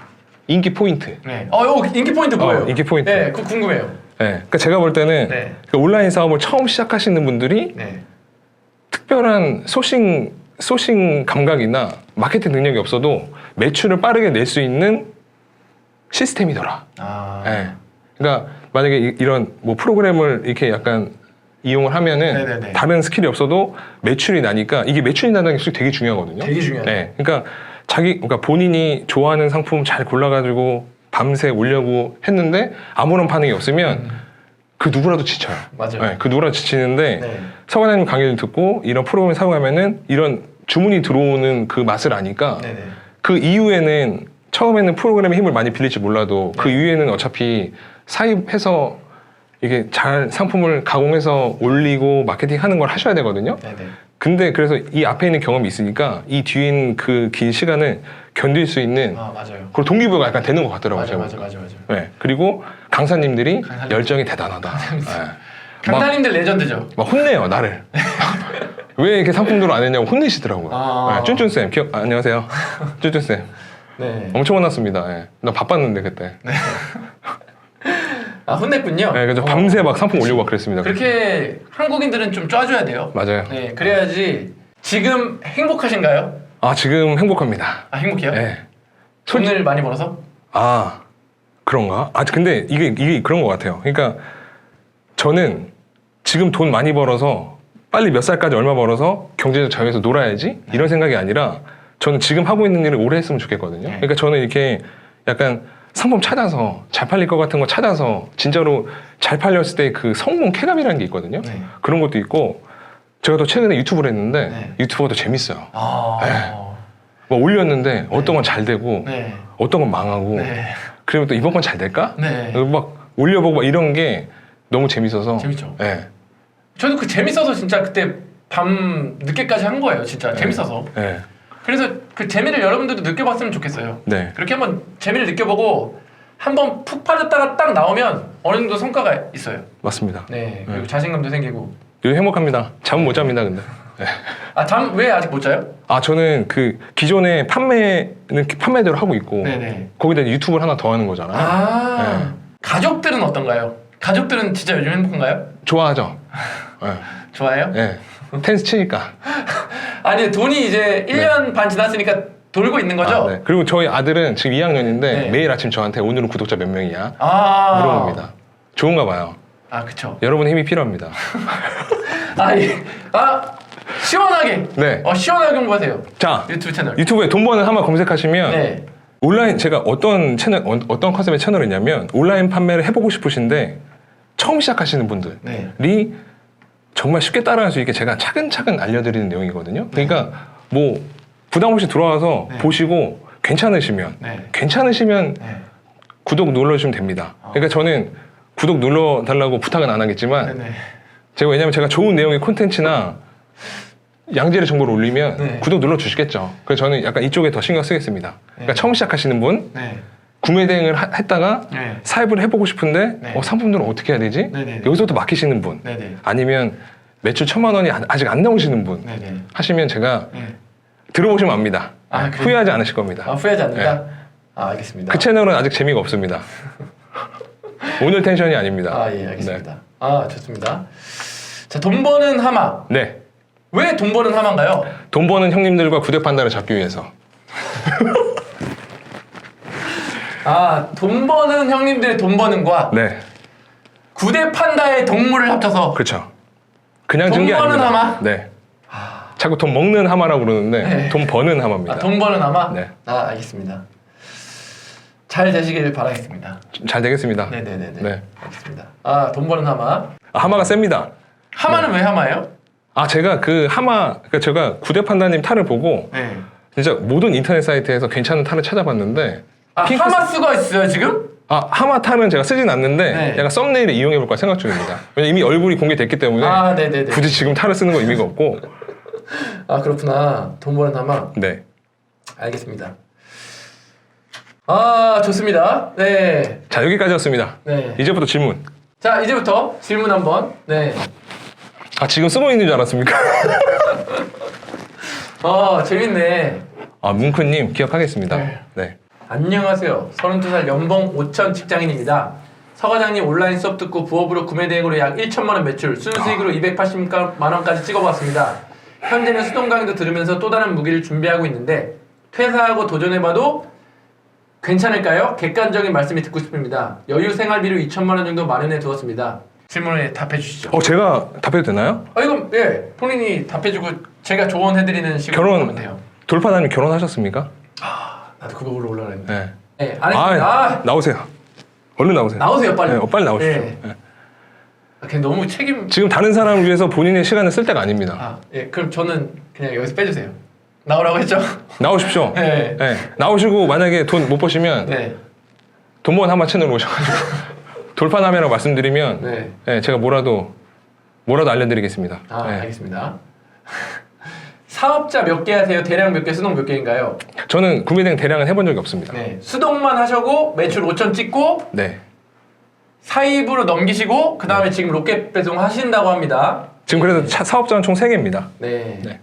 인기 포인트. 네. 인기 포인트 뭐예요? 인기 포인트. 네, 그거 궁금해요. 네. 그러니까 제가 볼 때는 네. 그 온라인 사업을 처음 시작하시는 분들이 네. 특별한 소싱 감각이나 마케팅 능력이 없어도 매출을 빠르게 낼 수 있는 시스템이더라. 네. 그러니까 만약에 이런 뭐 프로그램을 이렇게 약간 이용을 하면은 네네네. 다른 스킬이 없어도 매출이 나니까 이게 매출이 나는 게 되게 중요하거든요. 되게 중요하죠. 네. 그러니까 그러니까 본인이 좋아하는 상품 잘 골라가지고 밤새 올려고 했는데 아무런 반응이 없으면 그 누구라도 지쳐요. 맞아요. 네, 그 누구라도 지치는데 네. 서과장님 강의를 듣고 이런 프로그램을 사용하면은 이런 주문이 들어오는 그 맛을 아니까 네네. 그 이후에는 처음에는 프로그램의 힘을 많이 빌릴지 몰라도 그 이후에는 어차피 사입해서 이게 잘 상품을 가공해서 올리고 마케팅하는 걸 하셔야 되거든요. 네네. 근데 그래서 이 앞에 있는 경험이 있으니까 이 뒤에 있는 그 긴 시간을 견딜 수 있는 맞아요. 그리고 동기부여가 약간 되는 것 같더라고요. 제가 맞아. 보니까. 네. 그리고 강사님들이 열정이 대단하다. 네. 강사님들 레전드죠. 막 혼내요 나를. 왜 이렇게 상품들을 안 했냐고 혼내시더라고요. 아. 네, 쭌쭌쌤 안녕하세요. 쭌쭌쌤 네. 엄청 혼났습니다. 네. 나 바빴는데 그때. 혼냈군요. 네, 그래서 밤새 막 상품 올리고 막 그랬습니다. 그렇게 한국인들은 좀 쪄줘야 돼요. 맞아요. 네, 그래야지. 지금 행복하신가요? 지금 행복합니다. 행복해요? 네. 돈을 많이 벌어서? 그런가? 근데 이게 그런 것 같아요. 그러니까 저는 지금 돈 많이 벌어서 빨리 몇 살까지 얼마 벌어서 경제적 자유에서 놀아야지 이런 생각이 아니라 저는 지금 하고 있는 일을 오래 했으면 좋겠거든요. 네. 그러니까 저는 이렇게 약간 상품 찾아서 잘 팔릴 것 같은 거 찾아서 진짜로 잘 팔렸을 때 그 성공 쾌감이라는 게 있거든요. 네. 그런 것도 있고 제가 또 최근에 유튜브를 했는데 네. 유튜버가 더 재밌어요. 아. 뭐 올렸는데 어떤 건 잘 되고 네. 어떤 건 망하고 네. 그리고 또 이번 건 잘 될까? 네. 막 올려보고 막 이런 게 너무 재밌어서 재밌죠. 네. 저도 그 재밌어서 진짜 그때 밤 늦게까지 한 거예요. 진짜 재밌어서. 네. 그래서 그 재미를 여러분들도 느껴봤으면 좋겠어요. 네. 그렇게 한번 재미를 느껴보고 한번 푹 빠졌다가 딱 나오면 어느 정도 성과가 있어요. 맞습니다. 네. 그리고 자신감도 생기고. 요즘 행복합니다. 잠 못 잡니다, 근데. 네. 아, 잠 왜 아직 못 자요? 아, 저는 그 기존에 판매는 판매대로 하고 있고 네네. 거기다 유튜브를 하나 더 하는 거잖아요. 아. 가족들은 어떤가요? 가족들은 진짜 요즘 행복한가요? 좋아하죠. 네. 좋아해요? 네. 테니스 치니까. 아니, 돈이 이제 1년 반 지났으니까 돌고 있는 거죠? 아, 네. 그리고 저희 아들은 지금 2학년인데 네. 매일 아침 저한테 오늘은 구독자 몇 명이야? 아. 물어봅니다. 좋은가 봐요. 아, 그쵸. 여러분의 힘이 필요합니다. 아, 예. 아, 시원하게. 네. 시원하게 공부하세요. 자, 유튜브 채널. 유튜브에 돈 버는 하마 검색하시면 네. 온라인 제가 어떤 채널 어떤 컨셉의 채널이냐면 온라인 판매를 해보고 싶으신데 처음 시작하시는 분들이 네. 정말 쉽게 따라할 수 있게 제가 차근차근 알려드리는 내용이거든요. 그러니까 뭐 부담 없이 들어와서 네. 보시고 괜찮으시면 네. 구독 눌러주시면 됩니다. 그러니까 저는 구독 눌러달라고 부탁은 안 하겠지만 네네. 왜냐면 제가 좋은 내용의 콘텐츠나 양질의 정보를 올리면 네. 구독 눌러주시겠죠. 그래서 저는 약간 이쪽에 더 신경 쓰겠습니다. 그러니까 처음 시작하시는 분 네. 구매 대행을 했다가 네. 사입을 해보고 싶은데 네. 상품들은 어떻게 해야 되지? 네네. 여기서부터 막히시는 분 네네. 아니면 매출 1,000만 원이 아직 안 나오시는 분 네네. 하시면 제가 네. 들어보시면 압니다. 아, 그래요? 후회하지 않으실 겁니다. 아, 후회하지 않는다? 네. 아, 알겠습니다. 그 채널은 아직 재미가 없습니다. 오늘 텐션이 아닙니다. 아, 예, 알겠습니다. 아, 좋습니다. 자, 돈 버는 하마. 네. 왜 돈 버는 하마인가요? 돈 버는 형님들과 구대 판다를 잡기 위해서. 아, 돈 버는 형님들의 돈 버는과 네. 구대 판다의 동물을 합쳐서 그렇죠. 그냥 돈 준 게 버는 아닙니다. 하마? 네. 자꾸 돈 먹는 하마라고 그러는데 네. 돈 버는 하마입니다. 아, 돈 버는 하마? 네. 아, 알겠습니다. 잘 되시길 바라겠습니다. 잘 되겠습니다. 네네네네. 네. 알겠습니다. 아, 돈 버는 하마. 하마가 셉니다. 하마는 왜 하마예요? 아, 제가 그 하마, 그러니까 제가 구대 판다님 탈을 보고 네. 진짜 모든 인터넷 사이트에서 괜찮은 탈을 찾아봤는데 아, 핑크 하마 쓰고 있어요, 지금? 하마 탈은 제가 쓰진 않는데 네. 약간 썸네일에 이용해 볼까 생각 중입니다. 왜냐면 이미 얼굴이 공개됐기 때문에 아, 네네네. 굳이 지금 탈을 쓰는 건 의미가 없고. 아, 그렇구나. 돈 버는 하마. 네. 알겠습니다. 아, 좋습니다. 네. 자, 여기까지였습니다. 네. 이제부터 질문. 자, 이제부터 질문 한번. 네. 아, 지금 쓰고 있는 줄 알았습니까? 재밌네. 아, 뭉크님 기억하겠습니다. 네. 네. 안녕하세요. 32살 연봉 5천 직장인입니다. 서 과장님 온라인 수업 듣고 부업으로 구매 대행으로 약 1천만 원 매출, 순수익으로 280만 원까지 찍어봤습니다. 현재는 수동 강의도 들으면서 또 다른 무기를 준비하고 있는데 퇴사하고 도전해봐도 괜찮을까요? 객관적인 말씀이 듣고 싶습니다. 여유 생활비로 2천만 원 정도 마련해 두었습니다. 질문에 답해 주시죠. 제가 답해도 되나요? 이건 본인이 답해주고 제가 조언해드리는 식으로 하면 돼요. 돌파다님 결혼하셨습니까? 나도 그거 올라오라 했는데. 네. 네, 안 했습니다. 나오세요. 얼른 나오세요. 나오세요, 빨리. 네, 빨리 나오십시오. 네. 네. 걔 너무 책임. 지금 다른 사람을 위해서 본인의 시간을 쓸 때가 아닙니다. 그럼 저는 그냥 여기서 빼주세요. 나오라고 했죠? 나오십시오. 네. 네. 나오시고 만약에 돈 못 버시면 네. 돈번 하마 채널 오셔가지고 돌파남이라고 말씀드리면 네. 네, 제가 뭐라도 알려드리겠습니다. 네. 알겠습니다. 사업자 몇 개 하세요? 대량 몇 개, 수동 몇 개인가요? 저는 구매대행 대량은 해본 적이 없습니다. 네. 수동만 하셔고 매출 5천 찍고 네. 사입으로 넘기시고 그 다음에 지금 로켓 배송 하신다고 합니다. 지금 그래서 사업자는 총 3개입니다. 네. 네.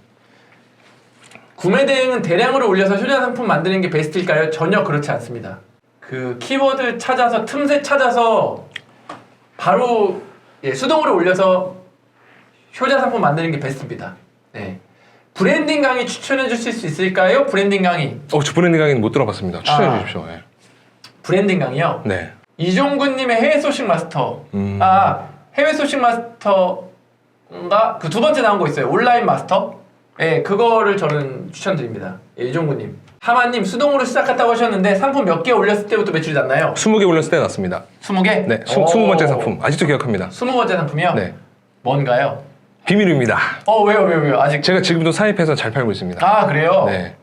구매 대행은 대량으로 올려서 효자 상품 만드는 게 베스트일까요? 전혀 그렇지 않습니다. 그 키워드 찾아서 틈새 찾아서 바로 수동으로 올려서 효자 상품 만드는 게 베스트입니다. 네. 브랜딩 강의 추천해 주실 수 있을까요? 브랜딩 강의. 저 브랜딩 강의는 못 들어봤습니다. 추천해 주십시오. 네. 브랜딩 강의요? 네. 이종근님의 해외 소식 마스터. 해외 소식 마스터인가? 그 두 번째 나온 거 있어요. 온라인 마스터. 예, 그거를 저는 추천드립니다. 예, 이종구님. 하마님 수동으로 시작했다고 하셨는데 상품 몇 개 올렸을 때부터 매출이 났나요? 20개 올렸을 때 났습니다. 20개? 네, 20번째 상품. 아직도 기억합니다. 20번째 상품이요? 네. 뭔가요? 비밀입니다. 왜요? 아직. 제가 지금도 사입해서 잘 팔고 있습니다. 아, 그래요? 네.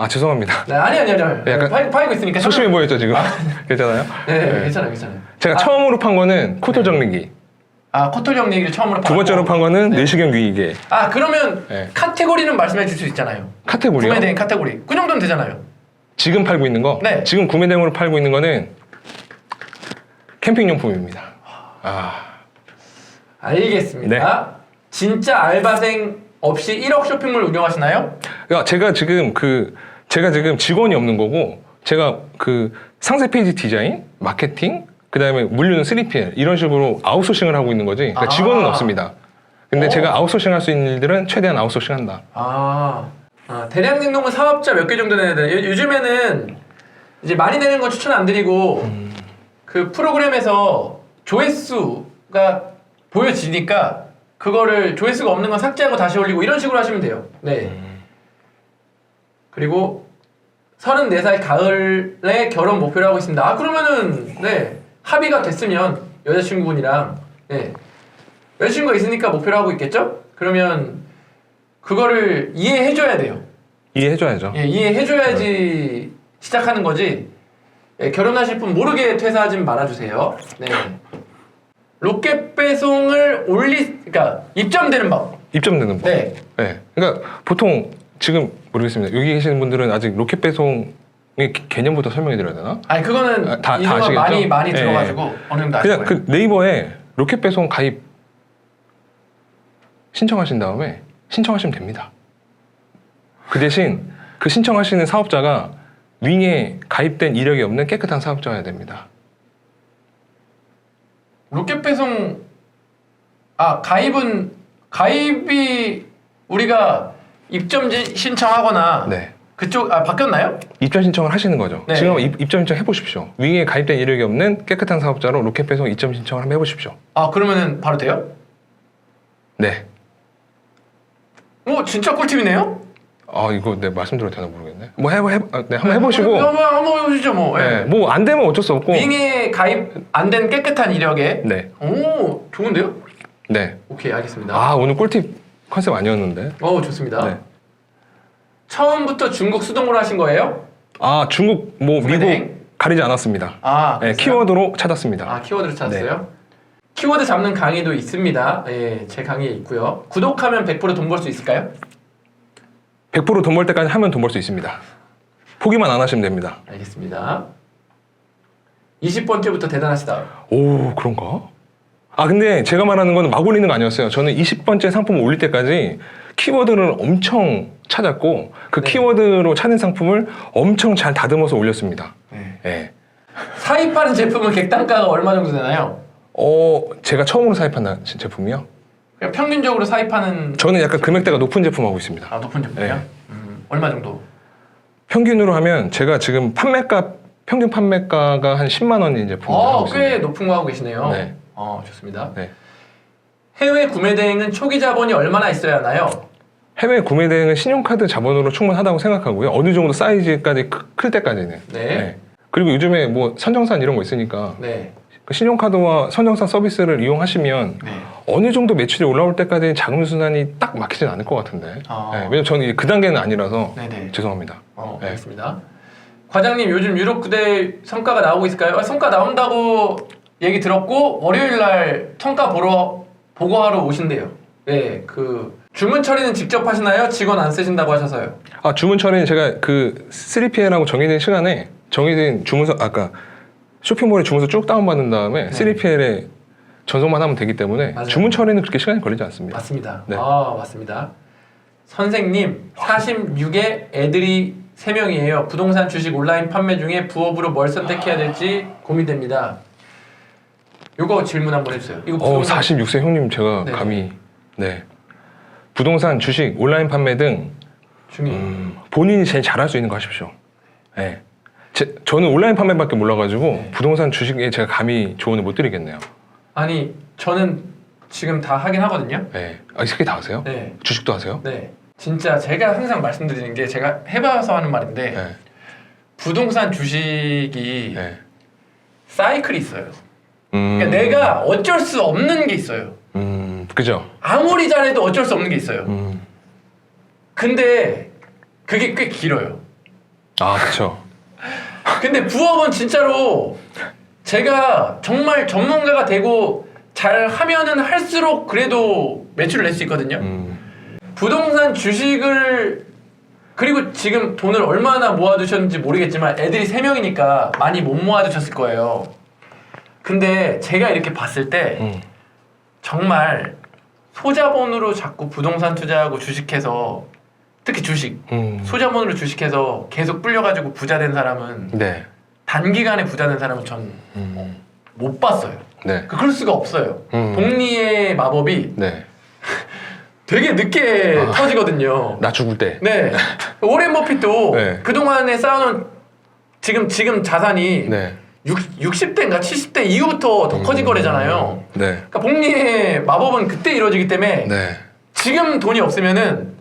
죄송합니다. 네, 아니. 약간 팔고 있으니까. 소심해 보였죠, 지금? 괜찮아요? 네, 괜찮아요. 제가 처음으로 판 거는 코토 정리기. 코톨형 얘기를 처음으로 두 번째로 판 거는 내시경 귀이개. 그러면 네. 카테고리는 말씀해 줄 수 있잖아요. 카테고리요? 구매된 카테고리. 그 정도는 되잖아요. 지금 팔고 있는 거? 네. 지금 구매대행으로 팔고 있는 거는 캠핑용품입니다. 알겠습니다. 네. 진짜 알바생 없이 1억 쇼핑몰 운영하시나요? 그러니까 제가 지금 직원이 없는 거고, 제가 그 상세 페이지 디자인, 마케팅, 그 다음에 물류는 3PL 이런 식으로 아웃소싱을 하고 있는 거지. 그러니까 직원은 없습니다. 근데 제가 아웃소싱 할 수 있는 일들은 최대한 아웃소싱 한다. 대량 냉동은 사업자 몇 개 정도 내야 돼요? 요즘에는 이제 많이 내는 건 추천 안 드리고 그 프로그램에서 조회수가 보여지니까 그거를 조회수가 없는 건 삭제하고 다시 올리고 이런 식으로 하시면 돼요. 네. 그리고 34살 가을에 결혼 목표로 하고 있습니다. 그러면은 네 합의가 됐으면 여자친구분이랑 여자친구가 있으니까 목표로 하고 있겠죠? 그러면 그거를 이해해줘야 돼요. 이해해줘야죠. 예, 이해해줘야지 시작하는 거지. 결혼하실 분 모르게 퇴사하지 말아주세요. 네. 로켓 배송을 그러니까 입점되는 법. 입점되는 법. 네. 그러니까 보통 지금 모르겠습니다. 여기 계시는 분들은 아직 로켓 배송의 개념부터 설명해 드려야 되나? 그거는 다 이동안 아시겠죠? 많이 들어가지고 어느 정도 아실 그냥 거예요. 그 네이버에 로켓 배송 가입 신청하신 다음에 신청하시면 됩니다. 그 대신 그 신청하시는 사업자가 윙에 가입된 이력이 없는 깨끗한 사업자여야 됩니다. 로켓 배송 가입이 우리가 입점 신청하거나 그쪽 바뀌었나요? 입점 신청을 하시는 거죠. 네. 지금 입점 신청 해보십시오. 윙에 가입된 이력이 없는 깨끗한 사업자로 로켓 배송 입점 신청을 한번 해보십시오. 그러면은 바로 돼요? 네. 진짜 꿀팁이네요? 이거 말씀드려도 되나 모르겠네. 한번 해보시고. 한번 해보시죠 뭐. 뭐 안 되면 어쩔 수 없고. 윙에 가입 안 된 깨끗한 이력에. 네. 오, 좋은데요? 네. 오케이, 알겠습니다. 오늘 꿀팁 컨셉 아니었는데. 좋습니다. 네. 처음부터 중국 수동으로 하신 거예요? 중국, 미국 가리지 않았습니다. 네, 키워드로 찾았습니다. 키워드로 찾았어요? 키워드 잡는 강의도 있습니다. 제 강의에 있고요. 구독하면 100% 돈 벌 수 있을까요? 100% 돈 벌 때까지 하면 돈 벌 수 있습니다. 포기만 안 하시면 됩니다. 알겠습니다. 20번째부터 대단하시다. 오, 그런가? 근데 제가 말하는 건 막 올리는 거 아니었어요. 저는 20번째 상품을 올릴 때까지 키워드를 엄청 찾았고 그 키워드로 찾은 상품을 엄청 잘 다듬어서 올렸습니다. 사입하는 제품은 객단가가 얼마 정도 되나요? 제가 처음으로 사입한 제품이요? 그냥 평균적으로 사입하는 저는 약간 금액대가 높은 제품 하고 있습니다. 높은 제품이요? 얼마 정도? 평균으로 하면 제가 지금 평균 판매가가 한 10만 원인 제품을 하고 있습니다. 꽤 높은 거 하고 계시네요. 네. 좋습니다. 네. 해외 구매 대행은 초기 자본이 얼마나 있어야 하나요? 해외 구매 대행은 신용카드 자본으로 충분하다고 생각하고요. 어느 정도 사이즈까지 클 때까지는. 그리고 요즘에 뭐 선정산 이런 거 있으니까 그 신용카드와 선정산 서비스를 이용하시면 어느 정도 매출이 올라올 때까지 자금 순환이 딱 막히진 않을 것 같은데. 왜냐면 저는 그 단계는 아니라서 죄송합니다. 알겠습니다. 과장님 요즘 유럽 구대 성과가 나오고 있을까요? 성과 나온다고 얘기 들었고 월요일 날 성과 보고하러 오신대요. 그 주문 처리는 직접 하시나요? 직원 안 쓰신다고 하셔서요. 주문 처리는 제가 그 3PL하고 정해진 시간에 정해진 주문서 쇼핑몰에 주문서 쭉 다운받은 다음에 3PL에 전송만 하면 되기 때문에 주문 처리는 그렇게 시간이 걸리지 않습니다. 맞습니다. 맞습니다. 선생님 46에 애들이 3명이에요. 부동산 주식 온라인 판매 중에 부업으로 뭘 선택해야 될지 고민됩니다. 요거 질문 한번 해주세요. 이거 46세 형님 제가 감히 부동산 주식 온라인 판매 등 본인이 제일 잘할 수 있는 거 하십시오. 저는 온라인 판매밖에 몰라가지고 부동산 주식에 제가 감히 조언을 못 드리겠네요. 저는 지금 다 하긴 하거든요. 네. 아, 이 새끼 다 하세요? 네. 주식도 하세요? 네. 진짜 제가 항상 말씀드리는 게 제가 해봐서 하는 말인데 네. 부동산 주식이 네. 사이클이 있어요. 그러니까 내가 어쩔 수 없는 게 있어요. 그죠? 아무리 잘해도 어쩔 수 없는 게 있어요. 근데 그게 꽤 길어요. 아, 그쵸. 근데 부업은 진짜로 제가 정말 전문가가 되고 잘 하면은 할수록 그래도 매출을 낼 수 있거든요. 부동산 주식을 그리고 지금 돈을 얼마나 모아두셨는지 모르겠지만 애들이 3명이니까 많이 못 모아두셨을 거예요. 근데 제가 이렇게 봤을 때 정말 소자본으로 자꾸 부동산 투자하고 주식해서 특히 주식 소자본으로 주식해서 계속 불려가지고 부자 된 사람은 네. 단기간에 부자 된 사람은 전 못 봤어요. 네. 그럴 수가 없어요. 복리의 마법이 네. 되게 늦게 터지거든요. 나 죽을 때. 네. 오렌 버핏도 네. 그동안에 쌓아놓은 지금 자산이 네. 60대인가 70대 이후부터 더 커진 거래잖아요. 네. 그러니까 복리의 마법은 그때 이루어지기 때문에 네. 지금 돈이 없으면은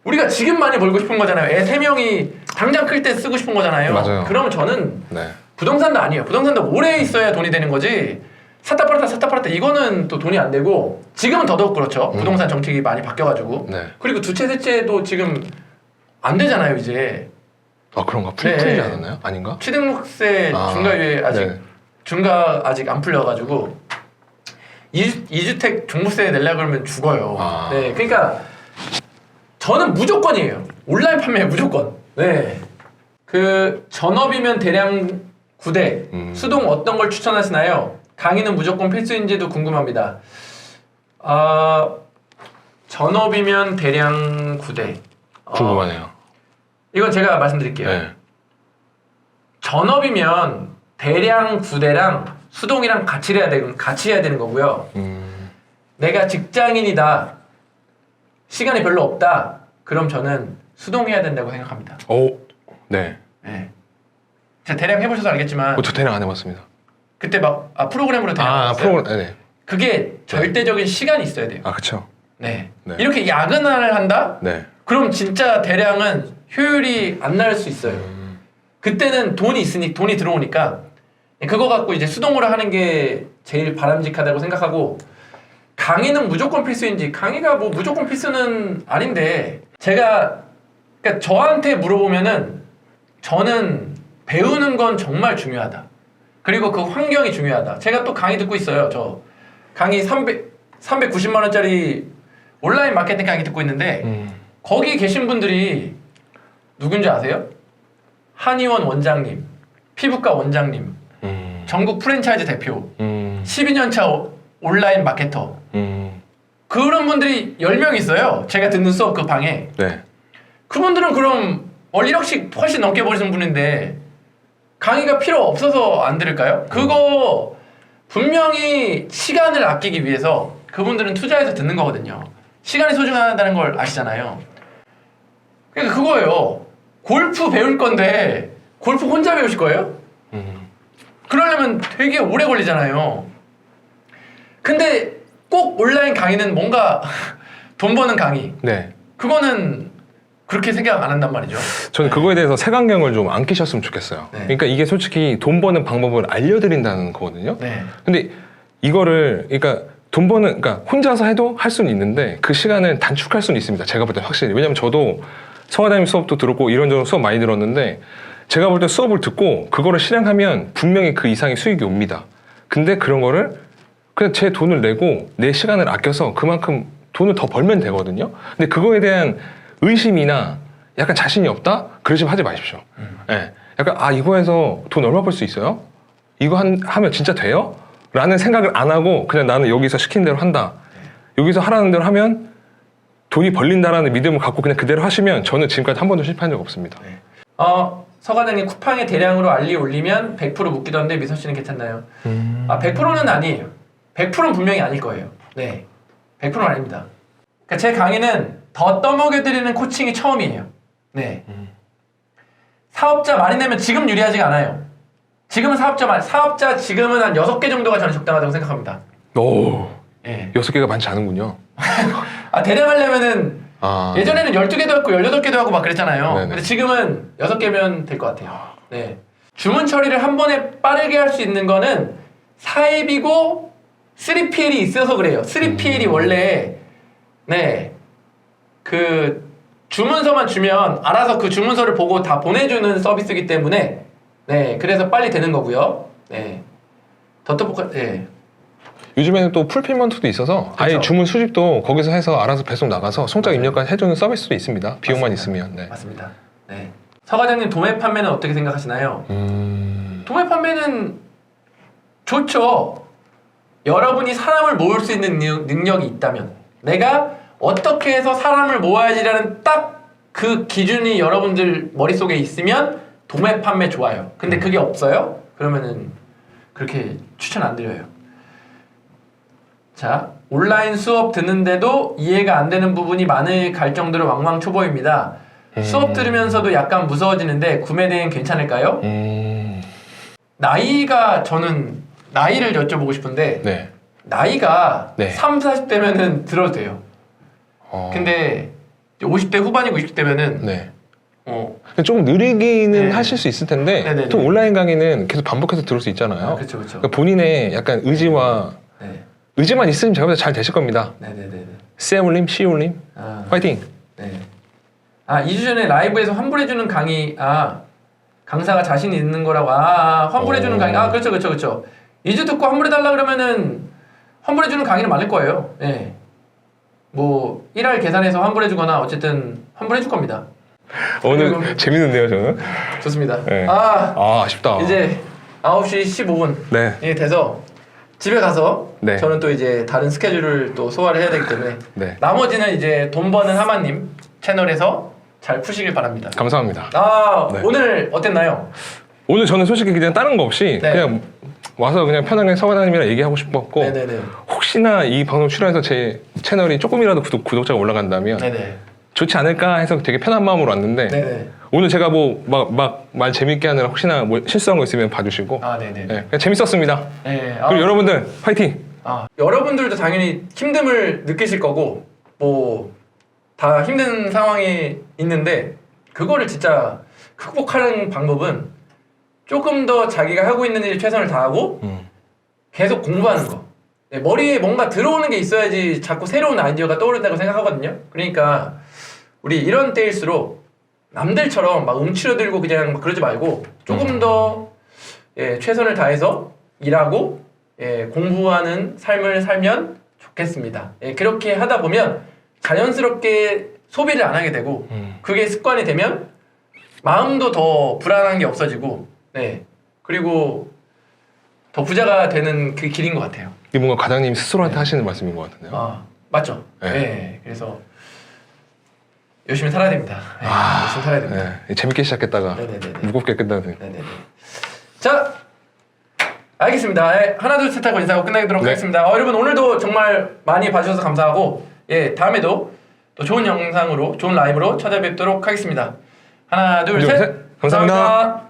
우리가 지금 많이 벌고 싶은 거잖아요. 애 3명이 당장 클 때 쓰고 싶은 거잖아요. 맞아요. 그러면 저는 네. 부동산도 아니에요. 부동산도 오래 있어야 돈이 되는 거지. 샀다 팔았다 이거는 또 돈이 안 되고 지금은 더더욱 그렇죠. 부동산 정책이 많이 바뀌어가지고 네. 그리고 두 채 셋째도 지금 안 되잖아요 이제. 아, 그런가? 네. 풀리지 않았나요? 아닌가? 취등록세 중과유예 아직 네. 중과 아직 안 풀려가지고 2주택 종부세 내려고 그러면 죽어요. 아. 네, 그러니까 저는 무조건이에요. 온라인 판매 무조건. 네. 그 전업이면 대량 9대 수동 어떤 걸 추천하시나요? 강의는 무조건 필수인지도 궁금합니다. 전업이면 대량 9대. 궁금하네요. 이건 제가 말씀드릴게요. 네. 전업이면 대량 9대랑 수동이랑 같이 해야 되는 거고요. 내가 직장인이다. 시간이 별로 없다. 그럼 저는 수동해야 된다고 생각합니다. 오. 네. 네. 제가 대량 해보셔서 알겠지만 저 대략 안 해봤습니다. 그때 막 프로그램으로 대량 아, 해봤어요. 프로그램. 네. 그게 절대적인 시간이 있어야 돼요. 아, 그쵸. 네. 네. 이렇게 야근을 한다? 네. 그럼 진짜 대량은 효율이 안 날 수 있어요. 그때는 돈이 있으니 돈이 들어오니까 그거 갖고 이제 수동으로 하는 게 제일 바람직하다고 생각하고 강의는 무조건 필수인지 강의가 뭐 무조건 필수는 아닌데 제가 그러니까 저한테 물어보면은 저는 배우는 건 정말 중요하다. 그리고 그 환경이 중요하다. 제가 또 강의 듣고 있어요. 저 강의 390만 원짜리 온라인 마케팅 강의 듣고 있는데 거기 계신 분들이 누군지 아세요? 한의원 원장님, 피부과 원장님, 전국 프랜차이즈 대표, 12년차 온라인 마케터 그런 분들이 10명 있어요. 제가 듣는 수업 그 방에. 네. 그분들은 그럼 월 1억씩 훨씬 넘게 버리는 분인데 강의가 필요 없어서 안 들을까요? 그거 분명히 시간을 아끼기 위해서 그분들은 투자해서 듣는 거거든요. 시간이 소중하다는 걸 아시잖아요. 그러니까 그거예요. 골프 배울 건데 골프 혼자 배우실 거예요? 그러려면 되게 오래 걸리잖아요. 근데 꼭 온라인 강의는 뭔가 돈 버는 강의. 네. 그거는 그렇게 생각 안 한단 말이죠. 저는 그거에 대해서 색안경을 좀 안 끼셨으면 좋겠어요. 네. 그러니까 이게 솔직히 돈 버는 방법을 알려드린다는 거거든요. 네. 근데 이거를 그러니까 돈 버는 그러니까 혼자서 해도 할 수는 있는데 그 시간을 단축할 수는 있습니다. 제가 볼 때 확실히. 왜냐면 저도 성화다님 수업도 들었고 이런저런 수업 많이 들었는데 제가 볼 때 수업을 듣고 그거를 실행하면 분명히 그 이상의 수익이 옵니다. 근데 그런 거를 그냥 제 돈을 내고 내 시간을 아껴서 그만큼 돈을 더 벌면 되거든요. 근데 그거에 대한 의심이나 약간 자신이 없다? 그러시면 하지 마십시오. 네. 약간 이거에서 돈 얼마 벌 수 있어요? 이거 하면 진짜 돼요? 라는 생각을 안 하고 그냥 나는 여기서 시킨 대로 한다. 여기서 하라는 대로 하면 돈이 벌린다라는 믿음을 갖고 그냥 그대로 하시면 저는 지금까지 한 번도 실패한 적 없습니다. 네. 서과장님 쿠팡에 대량으로 알리 올리면 100% 묶이던데 미선 씨는 괜찮나요? 100%는 아니에요. 100%는 분명히 아닐 거예요. 네, 100%는 아닙니다. 그러니까 제 강의는 더 떠먹여드리는 코칭이 처음이에요. 네. 사업자 많이 내면 지금 유리하지가 않아요. 지금은 사업자 지금은 한 6개 정도가 저는 적당하다고 생각합니다. 오, 예. 6개가 많지 않은군요. 아, 대량하려면은 아, 예전에는 12개도 했고 18개도 하고 막 그랬잖아요. 네네. 근데 지금은 6개면 될 것 같아요. 네. 주문 처리를 한 번에 빠르게 할 수 있는 거는 4앱이고 3PL이 있어서 그래요. 3PL이 원래 네. 그 주문서만 주면 알아서 그 주문서를 보고 다 보내주는 서비스이기 때문에 네. 그래서 빨리 되는 거고요. 네. 더터포카 네. 요즘에는 또 풀필먼트도 있어서 아예 그쵸. 주문 수집도 거기서 해서 알아서 배송 나가서 송장 입력까지 해주는 서비스도 있습니다. 비용만 맞습니다. 있으면. 네. 맞습니다. 네. 서 과장님 도매 판매는 어떻게 생각하시나요? 도매 판매는 좋죠. 여러분이 사람을 모을 수 있는 능력이 있다면 내가 어떻게 해서 사람을 모아야지라는 딱 그 기준이 여러분들 머릿속에 있으면 도매 판매 좋아요. 근데 그게 없어요? 그러면은 그렇게 추천 안 드려요. 자, 온라인 수업 듣는데도 이해가 안 되는 부분이 많을 정도로 왕왕초보입니다. 수업 들으면서도 약간 무서워지는데 구매 대행 괜찮을까요? 나이가 저는 나이를 여쭤보고 싶은데 네. 나이가 네. 3, 40대면은 들어도 돼요. 근데 50대 후반이고 60대면은 네. 어, 근데 조금 느리기는 네. 하실 수 있을 텐데 네네네. 또 온라인 강의는 계속 반복해서 들을 수 있잖아요. 그렇죠, 그렇죠. 그러니까 본인의 약간 의지와 네, 의지만 있으면 제가 볼 때 잘 되실 겁니다. 네, 네, 네. 세울님, 시울님, 아, 화이팅! 네. 아, 2주 전에 라이브에서 환불해주는 강의, 강사가 자신 있는 거라고, 환불해주는 강의, 그렇죠, 그렇죠, 그렇죠. 2주 듣고 환불해달라 그러면은 환불해주는 강의는 많을 거예요. 네. 뭐, 1할 계산해서 환불해주거나 어쨌든 환불해줄 겁니다. 오늘 그리고- 재밌는데요, 저는? 좋습니다. 네. 아, 아쉽다. 이제 9시 15분. 네. 이 돼서 집에 가서 네. 저는 또 이제 다른 스케줄을 또 소화를 해야 되기 때문에 네. 나머지는 이제 돈 버는 하마님 채널에서 잘 푸시길 바랍니다. 감사합니다. 네. 오늘 어땠나요? 오늘 저는 솔직히 그냥 다른 거 없이 네. 그냥 와서 그냥 편하게 서과장님이랑 얘기하고 싶었고 네네네. 혹시나 이 방송 출연해서 제 채널이 조금이라도 구독자가 올라간다면 네네. 좋지 않을까 해서 되게 편한 마음으로 왔는데 네네. 오늘 제가 뭐 막 말 재밌게 하느라 혹시나 뭐 실수한 거 있으면 봐주시고 네네. 네, 그냥 재밌었습니다. 네. 그리고 여러분들 화이팅! 여러분들도 당연히 힘듦을 느끼실 거고 뭐 다 힘든 상황이 있는데 그거를 진짜 극복하는 방법은 조금 더 자기가 하고 있는 일 최선을 다하고 계속 공부하는 거. 네, 머리에 뭔가 들어오는 게 있어야지 자꾸 새로운 아이디어가 떠오른다고 생각하거든요. 그러니까 우리 이런 때일수록 남들처럼 막 움츠러들고 그냥 막 그러지 말고 조금 더 최선을 다해서 일하고 공부하는 삶을 살면 좋겠습니다. 그렇게 하다 보면 자연스럽게 소비를 안 하게 되고 그게 습관이 되면 마음도 더 불안한 게 없어지고 그리고 더 부자가 되는 그 길인 것 같아요. 이게 뭔가 과장님 스스로한테 하시는 말씀인 것 같은데요. 맞죠? 네. 네. 그래서 열심히 살아야 됩니다. 열심히 살아야 됩니다. 네. 재밌게 시작했다가 네네네네. 무겁게 끝나는. 네네네. 자, 알겠습니다. 하나 둘 셋 하고 인사하고 끝내도록 네. 하겠습니다. 여러분 오늘도 정말 많이 봐주셔서 감사하고 다음에도 또 좋은 영상으로 좋은 라이브로 찾아뵙도록 하겠습니다. 하나 둘 셋. 감사합니다.